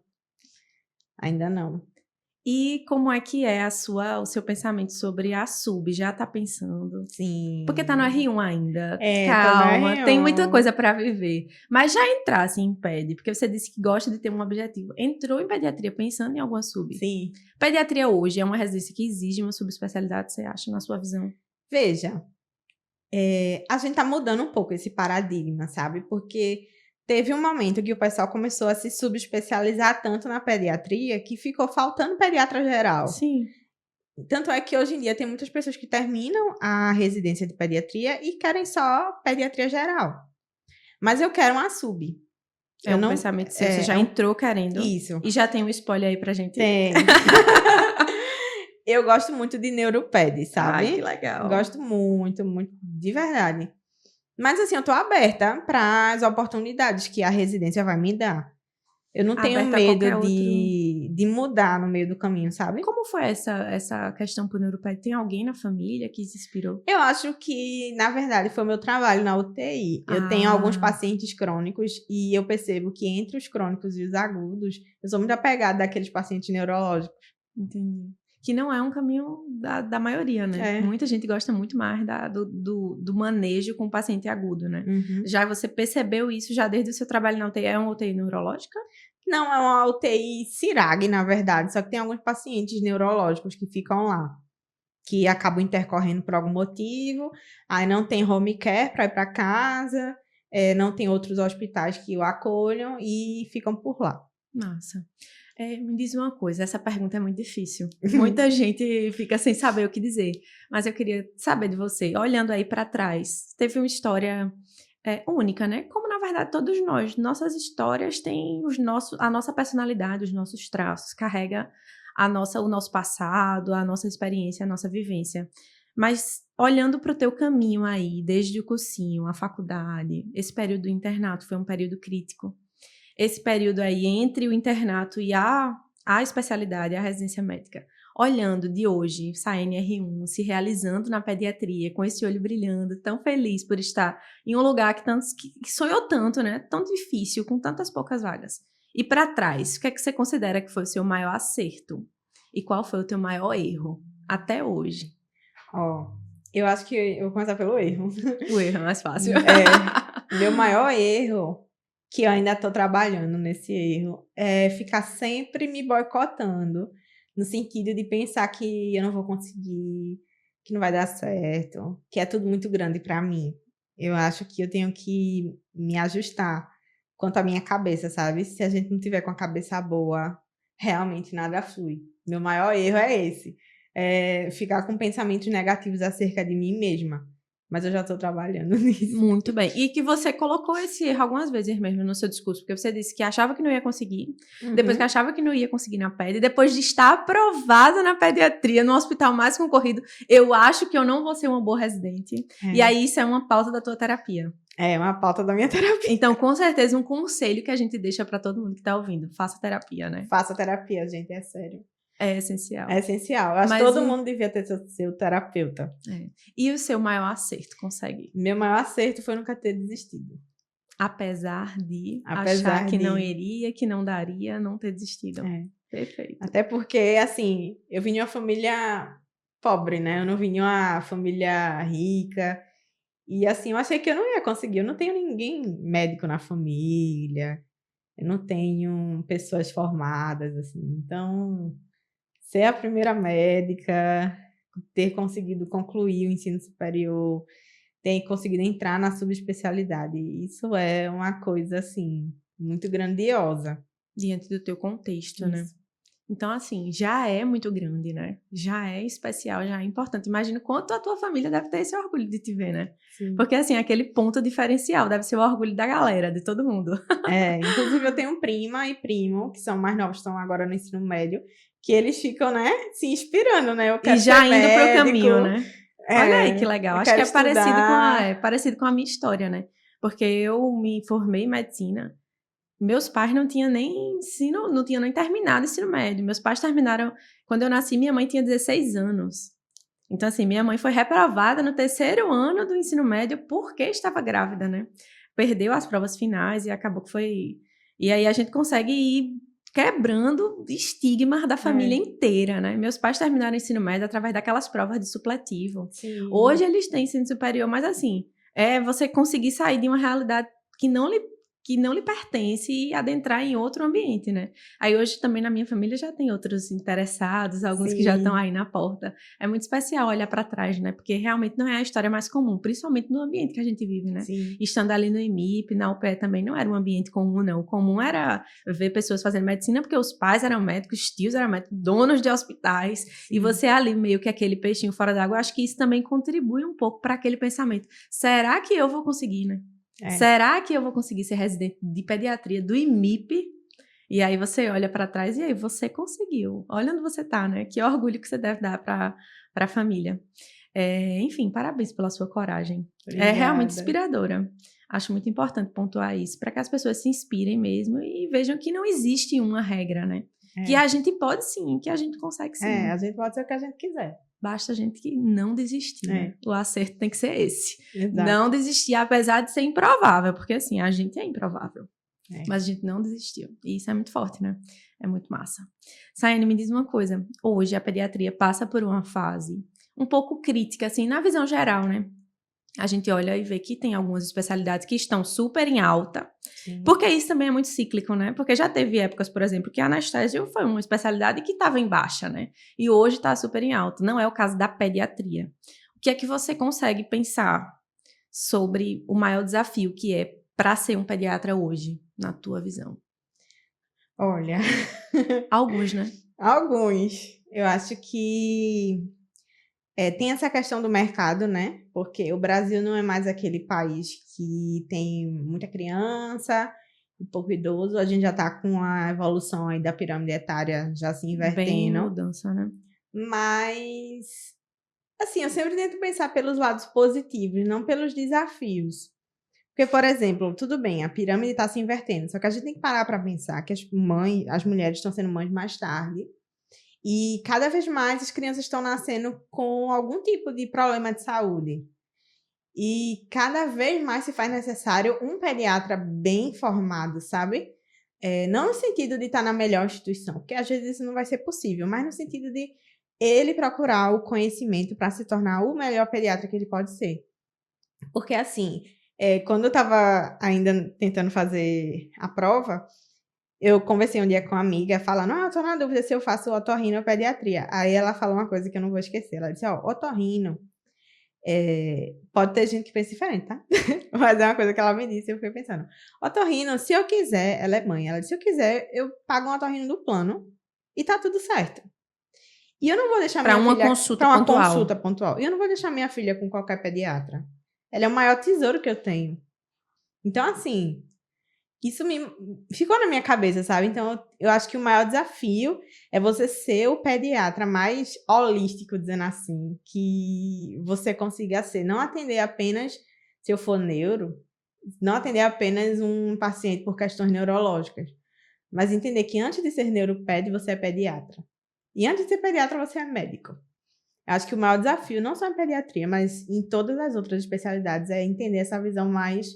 Ainda não. E como é que é o seu pensamento sobre a sub? Já tá pensando? Sim. Porque tá no R1 ainda. É, Calma, tá no tem R1. muita coisa pra viver. Mas já entrasse em PED, porque você disse que gosta de ter um objetivo. Entrou em pediatria pensando em alguma sub? Sim. Pediatria hoje é uma residência que exige uma subespecialidade, você acha, na sua visão? Veja, a gente tá mudando um pouco esse paradigma, sabe? Porque teve um momento que o pessoal começou a se subespecializar tanto na pediatria que ficou faltando pediatra geral. Sim. Tanto é que hoje em dia tem muitas pessoas que terminam a residência de pediatria e querem só pediatria geral. Mas eu quero uma sub. É um pensamento seu, você já entrou querendo. Isso. E já tem um spoiler aí pra gente? Tem. Eu gosto muito de Neuroped, sabe? Ai, que legal. Gosto muito, muito, de verdade. Mas assim, eu tô aberta para as oportunidades que a residência vai me dar. Eu não tenho Aberta a medo qualquer outro. de mudar no meio do caminho, sabe? Como foi essa questão pro Neuroped? Tem alguém na família que se inspirou? Eu acho que, na verdade, foi o meu trabalho na UTI. Eu tenho alguns pacientes crônicos e eu percebo que entre os crônicos e os agudos, eu sou muito apegada daqueles pacientes neurológicos. Entendi. Que não é um caminho da maioria, né? É. Muita gente gosta muito mais do manejo com o paciente agudo, né? Uhum. Já você percebeu isso já desde o seu trabalho na UTI? É uma UTI neurológica? Não, é uma UTI CIRAG, na verdade, só que tem alguns pacientes neurológicos que ficam lá, que acabam intercorrendo por algum motivo, aí não tem home care para ir para casa, não tem outros hospitais que o acolham e ficam por lá. Nossa. Me diz uma coisa, essa pergunta é muito difícil. Muita gente fica sem saber o que dizer, mas eu queria saber de você, olhando aí para trás, teve uma história única, né? Como, na verdade, todos nós, nossas histórias têm a nossa personalidade, os nossos traços, carrega o nosso passado, a nossa experiência, a nossa vivência. Mas, olhando para o teu caminho aí, desde o cursinho, a faculdade, esse período do internato foi um período crítico. Esse período aí entre o internato e a especialidade, a residência médica, olhando de hoje, saindo R1, se realizando na pediatria, com esse olho brilhando, tão feliz por estar em um lugar que sonhou tanto, né? Tão difícil, com tantas poucas vagas. E para trás, o que é que você considera que foi o seu maior acerto? E qual foi o teu maior erro até hoje? Eu acho que eu vou começar pelo erro. O erro é mais fácil. Meu maior erro, que eu ainda estou trabalhando nesse erro, é ficar sempre me boicotando, no sentido de pensar que eu não vou conseguir, que não vai dar certo, que é tudo muito grande para mim. Eu acho que eu tenho que me ajustar quanto à minha cabeça, sabe? Se a gente não tiver com a cabeça boa, realmente nada flui. Meu maior erro é esse, ficar com pensamentos negativos acerca de mim mesma. Mas eu já estou trabalhando nisso. Muito bem. E que você colocou esse erro algumas vezes mesmo no seu discurso, porque você disse que achava que não ia conseguir, depois que achava que não ia conseguir na PED, depois de estar aprovada na pediatria, no hospital mais concorrido, eu acho que eu não vou ser uma boa residente. E aí isso é uma pauta da tua terapia. É uma pauta da minha terapia. Então, com certeza, um conselho que a gente deixa para todo mundo que tá ouvindo, faça terapia, né? Faça terapia, gente, é sério. É essencial. É essencial. Eu acho que todo mundo devia ter seu terapeuta. E o seu maior acerto, consegue? Meu maior acerto foi nunca ter desistido. Apesar de achar que não iria, que não daria, não ter desistido. Perfeito. Até porque, assim, eu vim de uma família pobre, né? Eu não vim de uma família rica. E, assim, eu achei que eu não ia conseguir. Eu não tenho ninguém médico na família. Eu não tenho pessoas formadas, assim. Então, ser a primeira médica, ter conseguido concluir o ensino superior, ter conseguido entrar na subespecialidade, isso é uma coisa, assim, muito grandiosa. Diante do teu contexto, né? Então, assim, já é muito grande, né? Já é especial, já é importante. Imagina quanto a tua família deve ter esse orgulho de te ver, né? Sim. Porque, assim, aquele ponto diferencial deve ser o orgulho da galera, de todo mundo. Inclusive eu tenho prima e primo, que são mais novos, estão agora no ensino médio, que eles ficam, né, se inspirando, né? Eu quero e já ser indo médico, pro caminho, né? Olha aí que legal. Acho que é parecido com a minha história, né? Porque eu me formei em medicina. Meus pais não tinham nem ensino, não tinham nem terminado o ensino médio. Meus pais terminaram... Quando eu nasci, minha mãe tinha 16 anos. Então, assim, minha mãe foi reprovada no 3º ano do ensino médio porque estava grávida, né? Perdeu as provas finais e acabou que foi... E aí a gente consegue ir quebrando estigmas da família inteira, né? Meus pais terminaram o ensino médio através daquelas provas de supletivo. Sim. Hoje eles têm ensino superior, mas assim, você conseguir sair de uma realidade que não lhe pertence e adentrar em outro ambiente, né? Aí hoje também na minha família já tem outros interessados, alguns que já estão aí na porta. É muito especial olhar para trás, né? Porque realmente não é a história mais comum, principalmente no ambiente que a gente vive, né? Sim. Estando ali no IMIP, na UPE também não era um ambiente comum, não. O comum era ver pessoas fazendo medicina porque os pais eram médicos, os tios eram médicos, donos de hospitais, e você ali meio que aquele peixinho fora d'água. Eu acho que isso também contribui um pouco para aquele pensamento. Será que eu vou conseguir, né? Será que eu vou conseguir ser residente de pediatria do IMIP E aí você olha para trás e aí você conseguiu. Olha onde você tá, né? Que orgulho que você deve dar para a família. Enfim, parabéns pela sua coragem. É realmente Obrigada. inspiradora. Acho muito importante pontuar isso, para que as pessoas se inspirem mesmo e vejam que não existe uma regra, né? Que a gente pode sim, que a gente consegue sim. A gente pode ser o que a gente quiser. Basta a gente que não desistir, né? O acerto tem que ser esse. Exato. Não desistir, apesar de ser improvável, porque assim, a gente é improvável. Mas a gente não desistiu. E isso é muito forte, né? É muito massa. Sayane, me diz uma coisa. Hoje a pediatria passa por uma fase um pouco crítica, assim, na visão geral, né? A gente olha e vê que tem algumas especialidades que estão super em alta. Sim. Porque isso também é muito cíclico, né? Porque já teve épocas, por exemplo, que a anestésio foi uma especialidade que estava em baixa, né? E hoje está super em alta. Não é o caso da pediatria. O que é que você consegue pensar sobre o maior desafio que é para ser um pediatra hoje, na tua visão? Olha... Alguns, né? Alguns. Eu acho que tem essa questão do mercado, né? Porque o Brasil não é mais aquele país que tem muita criança e pouco idoso. A gente já está com a evolução aí da pirâmide etária já se invertendo. Bem mudança, né? Mas, assim, eu sempre tento pensar pelos lados positivos, não pelos desafios. Porque, por exemplo, tudo bem, a pirâmide está se invertendo, só que a gente tem que parar para pensar que as mulheres estão sendo mães mais tarde. E cada vez mais as crianças estão nascendo com algum tipo de problema de saúde. E cada vez mais se faz necessário um pediatra bem formado, sabe? Não no sentido de estar na melhor instituição, porque às vezes isso não vai ser possível, mas no sentido de ele procurar o conhecimento para se tornar o melhor pediatra que ele pode ser. Porque assim, quando eu estava ainda tentando fazer a prova, eu conversei um dia com uma amiga falando, eu tô na dúvida se eu faço otorrino ou pediatria. Aí ela falou uma coisa que eu não vou esquecer. Ela disse, otorrino, pode ter gente que pensa diferente, tá? Mas é uma coisa que ela me disse e eu fiquei pensando. Otorrino, se eu quiser, ela é mãe, ela disse, se eu quiser, eu pago um otorrino do plano e tá tudo certo. E eu não vou deixar minha filha... Pra uma consulta pontual. E eu não vou deixar minha filha com qualquer pediatra. Ela é o maior tesouro que eu tenho. Então, assim... Isso ficou na minha cabeça, sabe? Então, eu acho que o maior desafio é você ser o pediatra mais holístico, dizendo assim, que você consiga ser. Não atender apenas, se eu for neuro, não atender apenas um paciente por questões neurológicas, mas entender que antes de ser neuroped, você é pediatra. E antes de ser pediatra, você é médico. Eu acho que o maior desafio, não só em pediatria, mas em todas as outras especialidades, é entender essa visão mais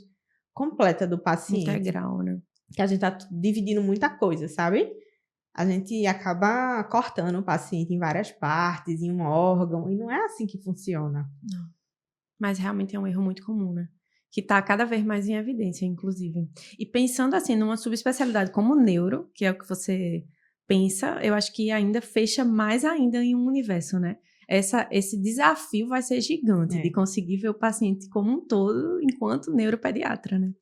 completa do paciente. Integral, né? Que a gente tá dividindo muita coisa, sabe? A gente acaba cortando o paciente em várias partes, em um órgão, e não é assim que funciona. Não. Mas realmente é um erro muito comum, né? Que está cada vez mais em evidência, inclusive. E pensando assim, numa subespecialidade como neuro, que é o que você pensa, eu acho que ainda fecha mais ainda em um universo, né? Esse desafio vai ser gigante de conseguir ver o paciente como um todo enquanto neuropediatra, né?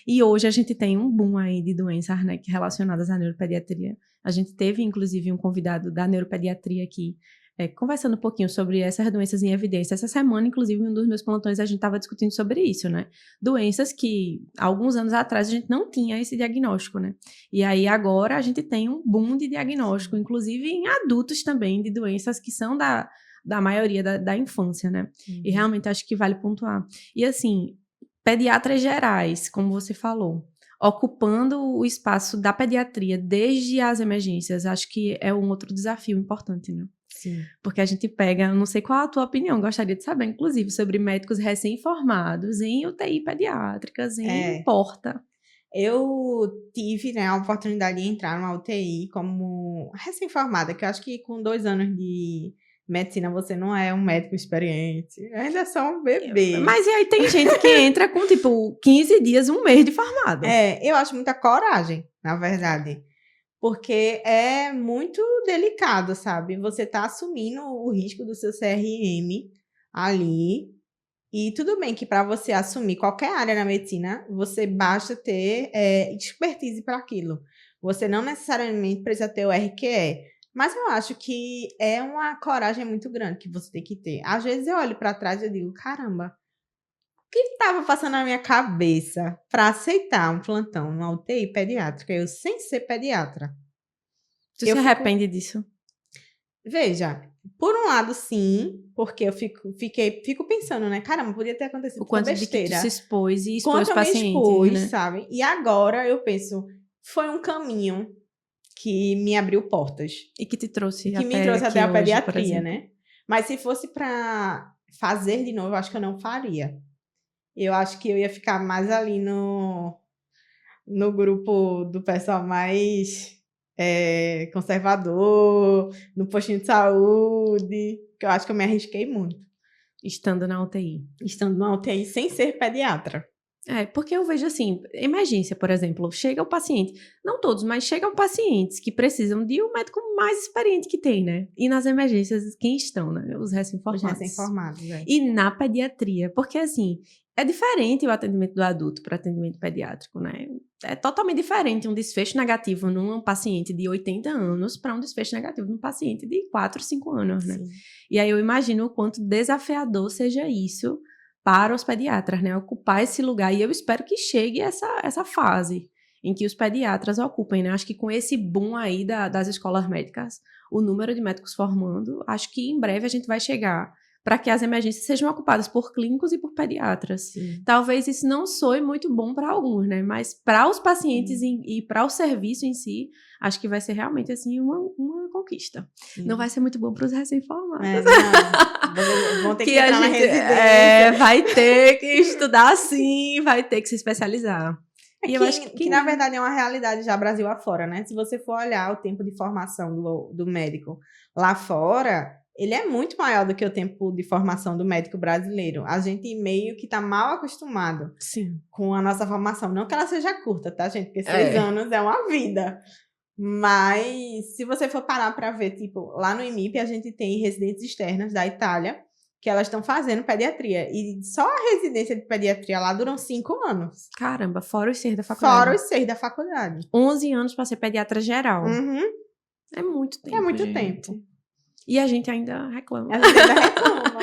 E hoje a gente tem um boom aí de doenças, né, relacionadas à neuropediatria. A gente teve, inclusive, um convidado da neuropediatria aqui, conversando um pouquinho sobre essas doenças em evidência. Essa semana, inclusive, em um dos meus plantões, a gente estava discutindo sobre isso, né? Doenças que, alguns anos atrás, a gente não tinha esse diagnóstico, né? E aí, agora, a gente tem um boom de diagnóstico, inclusive em adultos também, de doenças que são da maioria da infância, né? E realmente acho que vale pontuar. E assim, pediatras gerais, como você falou, ocupando o espaço da pediatria desde as emergências, acho que é um outro desafio importante, né? Sim. Porque a gente pega, não sei qual a tua opinião, gostaria de saber, inclusive, sobre médicos recém-formados em UTI pediátricas, em porta. Eu tive, né, a oportunidade de entrar numa UTI como recém-formada, que eu acho que com 2 anos de medicina você não é um médico experiente, ainda é só um bebê. Mas e aí tem gente que entra com, tipo, 15 dias, um mês de formado. Eu acho muita coragem, na verdade. Porque é muito delicado, sabe? Você tá assumindo o risco do seu CRM ali. E tudo bem que para você assumir qualquer área na medicina, você basta ter expertise para aquilo. Você não necessariamente precisa ter o RQE. Mas eu acho que é uma coragem muito grande que você tem que ter. Às vezes eu olho para trás e digo, caramba, que estava passando na minha cabeça para aceitar um plantão numa UTI pediátrica, eu sem ser pediatra? Tu se arrepende disso? Veja, por um lado, sim, porque eu fico pensando, né? Caramba, podia ter acontecido O quanto tanta de que tu besteira. se expôs e expôs Quanto o eu me paciente, expus, né? sabe? E agora eu penso, foi um caminho que me abriu portas. E que te trouxe Que me até trouxe aqui até a hoje, por pediatria, exemplo. né? Mas se fosse para fazer de novo, eu acho que eu não faria. Eu acho que eu ia ficar mais ali no grupo do pessoal mais conservador, no postinho de saúde, que eu acho que eu me arrisquei muito, Estando na UTI. estando na UTI sem ser pediatra. Porque eu vejo assim, emergência, por exemplo, chega o paciente, não todos, mas chegam pacientes que precisam de um médico mais experiente que tem, né? E nas emergências, quem estão, né? Os Os recém-formados. recém-formados, E na pediatria, porque assim, é diferente o atendimento do adulto para atendimento pediátrico, né? É totalmente diferente um desfecho negativo num paciente de 80 anos para um desfecho negativo num paciente de 4, 5 anos, né? Sim. E aí eu imagino o quanto desafiador seja isso para os pediatras, né? Ocupar esse lugar. E eu espero que chegue essa fase em que os pediatras ocupem, né? Acho que com esse boom aí das escolas médicas, o número de médicos formando, acho que em breve a gente vai chegar para que as emergências sejam ocupadas por clínicos e por pediatras. Sim. Talvez isso não soe muito bom para alguns, né? Mas para os pacientes e para o serviço em si, acho que vai ser realmente, assim, uma conquista. Sim. Não vai ser muito bom para os recém-formados. Não. Vão ter que entrar na residência. Vai ter que estudar sim, vai ter que se especializar. E eu acho que na verdade é uma realidade já Brasil afora, né? Se você for olhar o tempo de formação do médico lá fora, ele é muito maior do que o tempo de formação do médico brasileiro. A gente meio que tá mal acostumado com a nossa formação. Não que ela seja curta, tá, gente? Porque 6 anos é uma vida. Mas se você for parar para ver, tipo, lá no IMIP a gente tem residentes externas da Itália que elas estão fazendo pediatria. E só a residência de pediatria lá duram 5 anos. Caramba, fora os 6 da faculdade. Fora os 6 da faculdade. 11 anos para ser pediatra geral. Uhum. É muito tempo, É muito gente. tempo. E a gente ainda reclama. A gente ainda reclama.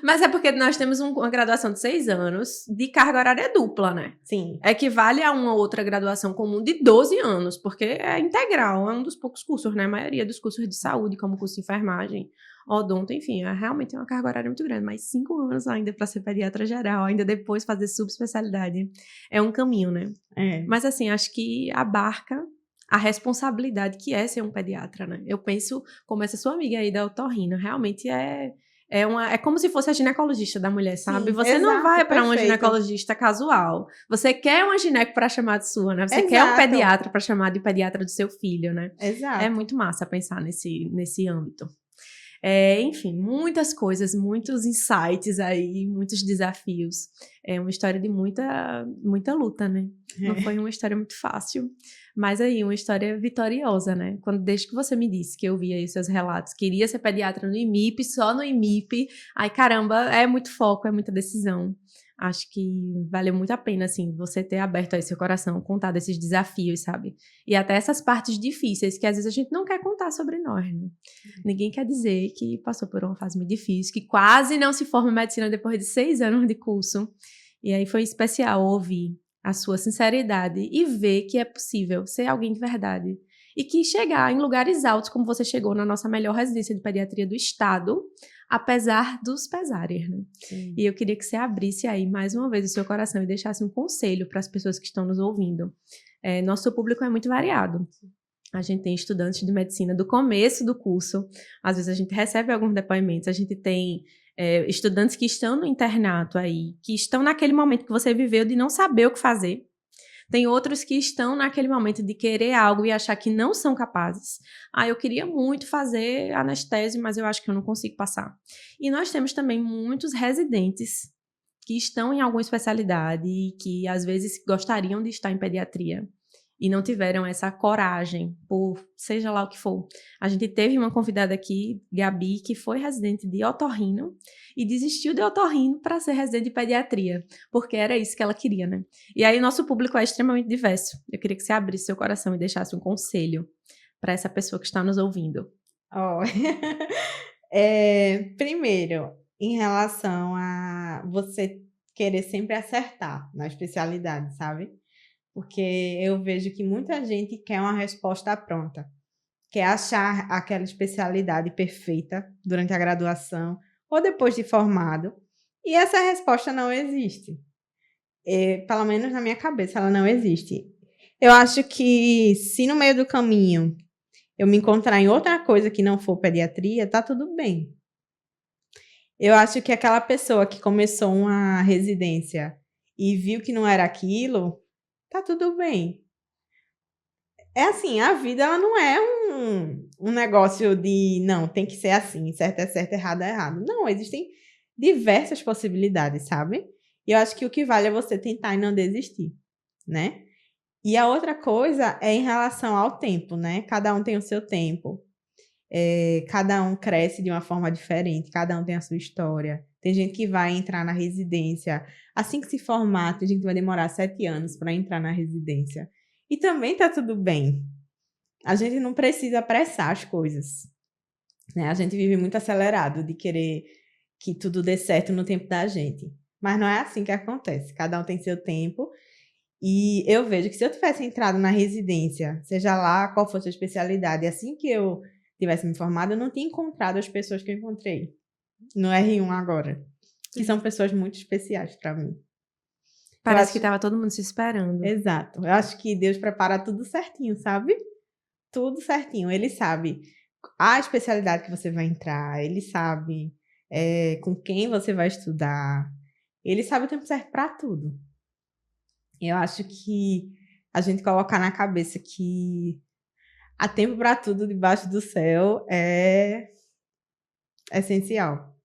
Mas é porque nós temos uma graduação de 6 anos de carga horária dupla, né? Sim. Equivale a uma outra graduação comum de 12 anos, porque é integral, é um dos poucos cursos, né? A maioria dos cursos de saúde, como curso de enfermagem, odonto, enfim, realmente é uma carga horária muito grande, mas 5 anos ainda para ser pediatra geral, ainda depois fazer subespecialidade, é um caminho, né? Mas assim, acho que abarca a responsabilidade que é ser um pediatra, né? Eu penso como essa sua amiga aí da otorrina, realmente é como se fosse a ginecologista da mulher, sabe? Sim, você não vai para uma perfeito. ginecologista casual. Você quer uma gineco para chamar de sua, né? Você quer um pediatra para chamar de pediatra do seu filho, né? Exato. É muito massa pensar nesse âmbito. Enfim, muitas coisas, muitos insights aí, muitos desafios. É uma história de muita luta, né? Não foi uma história muito fácil, mas aí uma história vitoriosa, né? Desde que você me disse que eu via aí os seus relatos, queria ser pediatra no IMIP, só no IMIP. Ai, caramba, é muito foco, é muita decisão. Acho que valeu muito a pena, assim, você ter aberto aí seu coração, contado esses desafios, sabe? E até essas partes difíceis que às vezes a gente não quer contar sobre nós, né? Ninguém quer dizer que passou por uma fase muito difícil, que quase não se forma em medicina depois de 6 anos de curso. E aí foi especial ouvir a sua sinceridade e ver que é possível ser alguém de verdade. E que chegar em lugares altos, como você chegou na nossa melhor residência de pediatria do estado, apesar dos pesares, né? Sim. E eu queria que você abrisse aí mais uma vez o seu coração e deixasse um conselho para as pessoas que estão nos ouvindo. Nosso público é muito variado. A gente tem estudantes de medicina do começo do curso, às vezes a gente recebe alguns depoimentos, a gente tem estudantes que estão no internato aí, que estão naquele momento que você viveu de não saber o que fazer. Tem outros que estão naquele momento de querer algo e achar que não são capazes. Eu queria muito fazer anestésio, mas eu acho que eu não consigo passar. E nós temos também muitos residentes que estão em alguma especialidade e que às vezes gostariam de estar em pediatria e não tiveram essa coragem, por seja lá o que for. A gente teve uma convidada aqui, Gabi, que foi residente de otorrino e desistiu de otorrino para ser residente de pediatria, porque era isso que ela queria, né? E aí nosso público é extremamente diverso. Eu queria que você abrisse seu coração e deixasse um conselho para essa pessoa que está nos ouvindo. Primeiro, em relação a você querer sempre acertar na especialidade, sabe? Porque eu vejo que muita gente quer uma resposta pronta, quer achar aquela especialidade perfeita durante a graduação ou depois de formado, e essa resposta não existe. Pelo menos na minha cabeça, ela não existe. Eu acho que se no meio do caminho eu me encontrar em outra coisa que não for pediatria, tá tudo bem. Eu acho que aquela pessoa que começou uma residência e viu que não era aquilo, tá tudo bem. É assim, a vida ela não é um negócio de, não, tem que ser assim, certo é certo, errado é errado. Não, existem diversas possibilidades, sabe? E eu acho que o que vale é você tentar e não desistir, né? E a outra coisa é em relação ao tempo, né? Cada um tem o seu tempo. Cada um cresce de uma forma diferente, cada um tem a sua história. Tem gente que vai entrar na residência assim que se formar, tem gente que vai demorar 7 anos para entrar na residência. E também tá tudo bem. A gente não precisa apressar as coisas, né? A gente vive muito acelerado de querer que tudo dê certo no tempo da gente. Mas não é assim que acontece. Cada um tem seu tempo. E eu vejo que se eu tivesse entrado na residência, seja lá qual fosse a especialidade, assim que eu tivesse me formado, eu não tinha encontrado as pessoas que eu encontrei no R1 agora, que são pessoas muito especiais para mim. Parece que estava todo mundo se esperando. Exato. Eu acho que Deus prepara tudo certinho, sabe? Tudo certinho. Ele sabe a especialidade que você vai entrar, ele sabe com quem você vai estudar, ele sabe o tempo certo para tudo. Eu acho que a gente colocar na cabeça que há tempo para tudo debaixo do céu é essencial.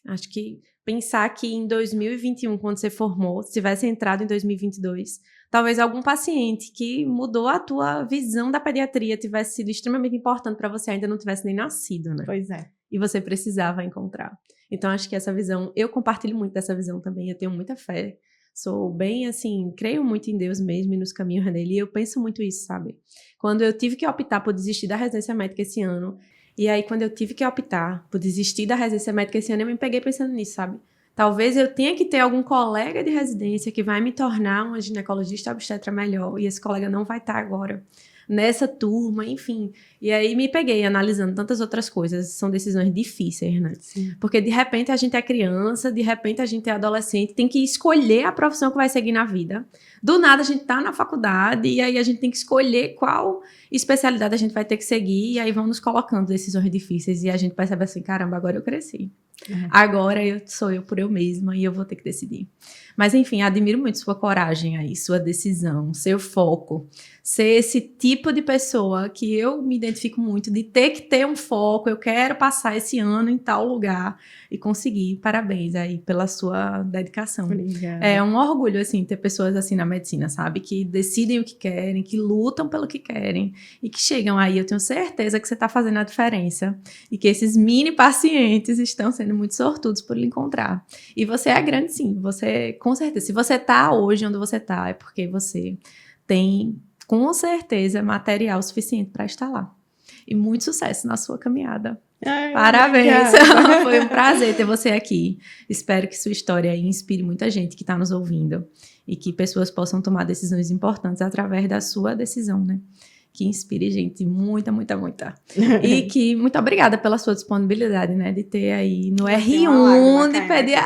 Acho que pensar que em 2021, quando você formou, se tivesse entrado em 2022, talvez algum paciente que mudou a tua visão da pediatria tivesse sido extremamente importante para você, ainda não tivesse nem nascido, né? Pois é. E você precisava encontrar. Então, acho que essa visão, eu compartilho muito dessa visão também, eu tenho muita fé. Sou bem, assim, creio muito em Deus mesmo e nos caminhos dele, e eu penso muito isso, sabe? Quando eu tive que optar por desistir da residência médica esse ano, e aí quando eu tive que optar por desistir da residência médica esse ano, eu me peguei pensando nisso, sabe? Talvez eu tenha que ter algum colega de residência que vai me tornar uma ginecologista obstetra melhor, e esse colega não vai estar agora nessa turma, enfim. E aí me peguei analisando tantas outras coisas. São decisões difíceis, né? Sim. Porque de repente a gente é criança, de repente a gente é adolescente, tem que escolher a profissão que vai seguir na vida. Do nada a gente tá na faculdade e aí a gente tem que escolher qual especialidade a gente vai ter que seguir, e aí vão nos colocando decisões difíceis e a gente percebe assim, caramba, agora eu cresci. Agora sou eu por eu mesma e eu vou ter que decidir. Mas, enfim, admiro muito sua coragem aí, sua decisão, seu foco. Ser esse tipo de pessoa que eu me identifico muito, de ter que ter um foco, eu quero passar esse ano em tal lugar e conseguir. Parabéns aí pela sua dedicação. Obrigada. É um orgulho, assim, ter pessoas assim na medicina, sabe? Que decidem o que querem, que lutam pelo que querem e que chegam aí. Eu tenho certeza que você está fazendo a diferença e que esses mini pacientes estão sendo muito sortudos por lhe encontrar. E você é grande, sim. Você, com certeza, se você está hoje onde você está, é porque você tem, com certeza, material suficiente para estar lá. E muito sucesso na sua caminhada. Ai, parabéns! Foi um prazer ter você aqui. Espero que sua história aí inspire muita gente que está nos ouvindo e que pessoas possam tomar decisões importantes através da sua decisão, né? Que inspire gente, muita. E que, muito obrigada pela sua disponibilidade, né? De ter aí no R1 de pediatria.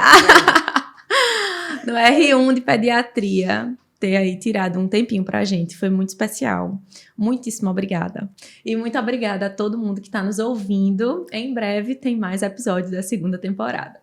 No R1 de pediatria, ter aí tirado um tempinho pra gente. Foi muito especial. Muitíssimo obrigada. E muito obrigada a todo mundo que está nos ouvindo. Em breve tem mais episódios da segunda temporada.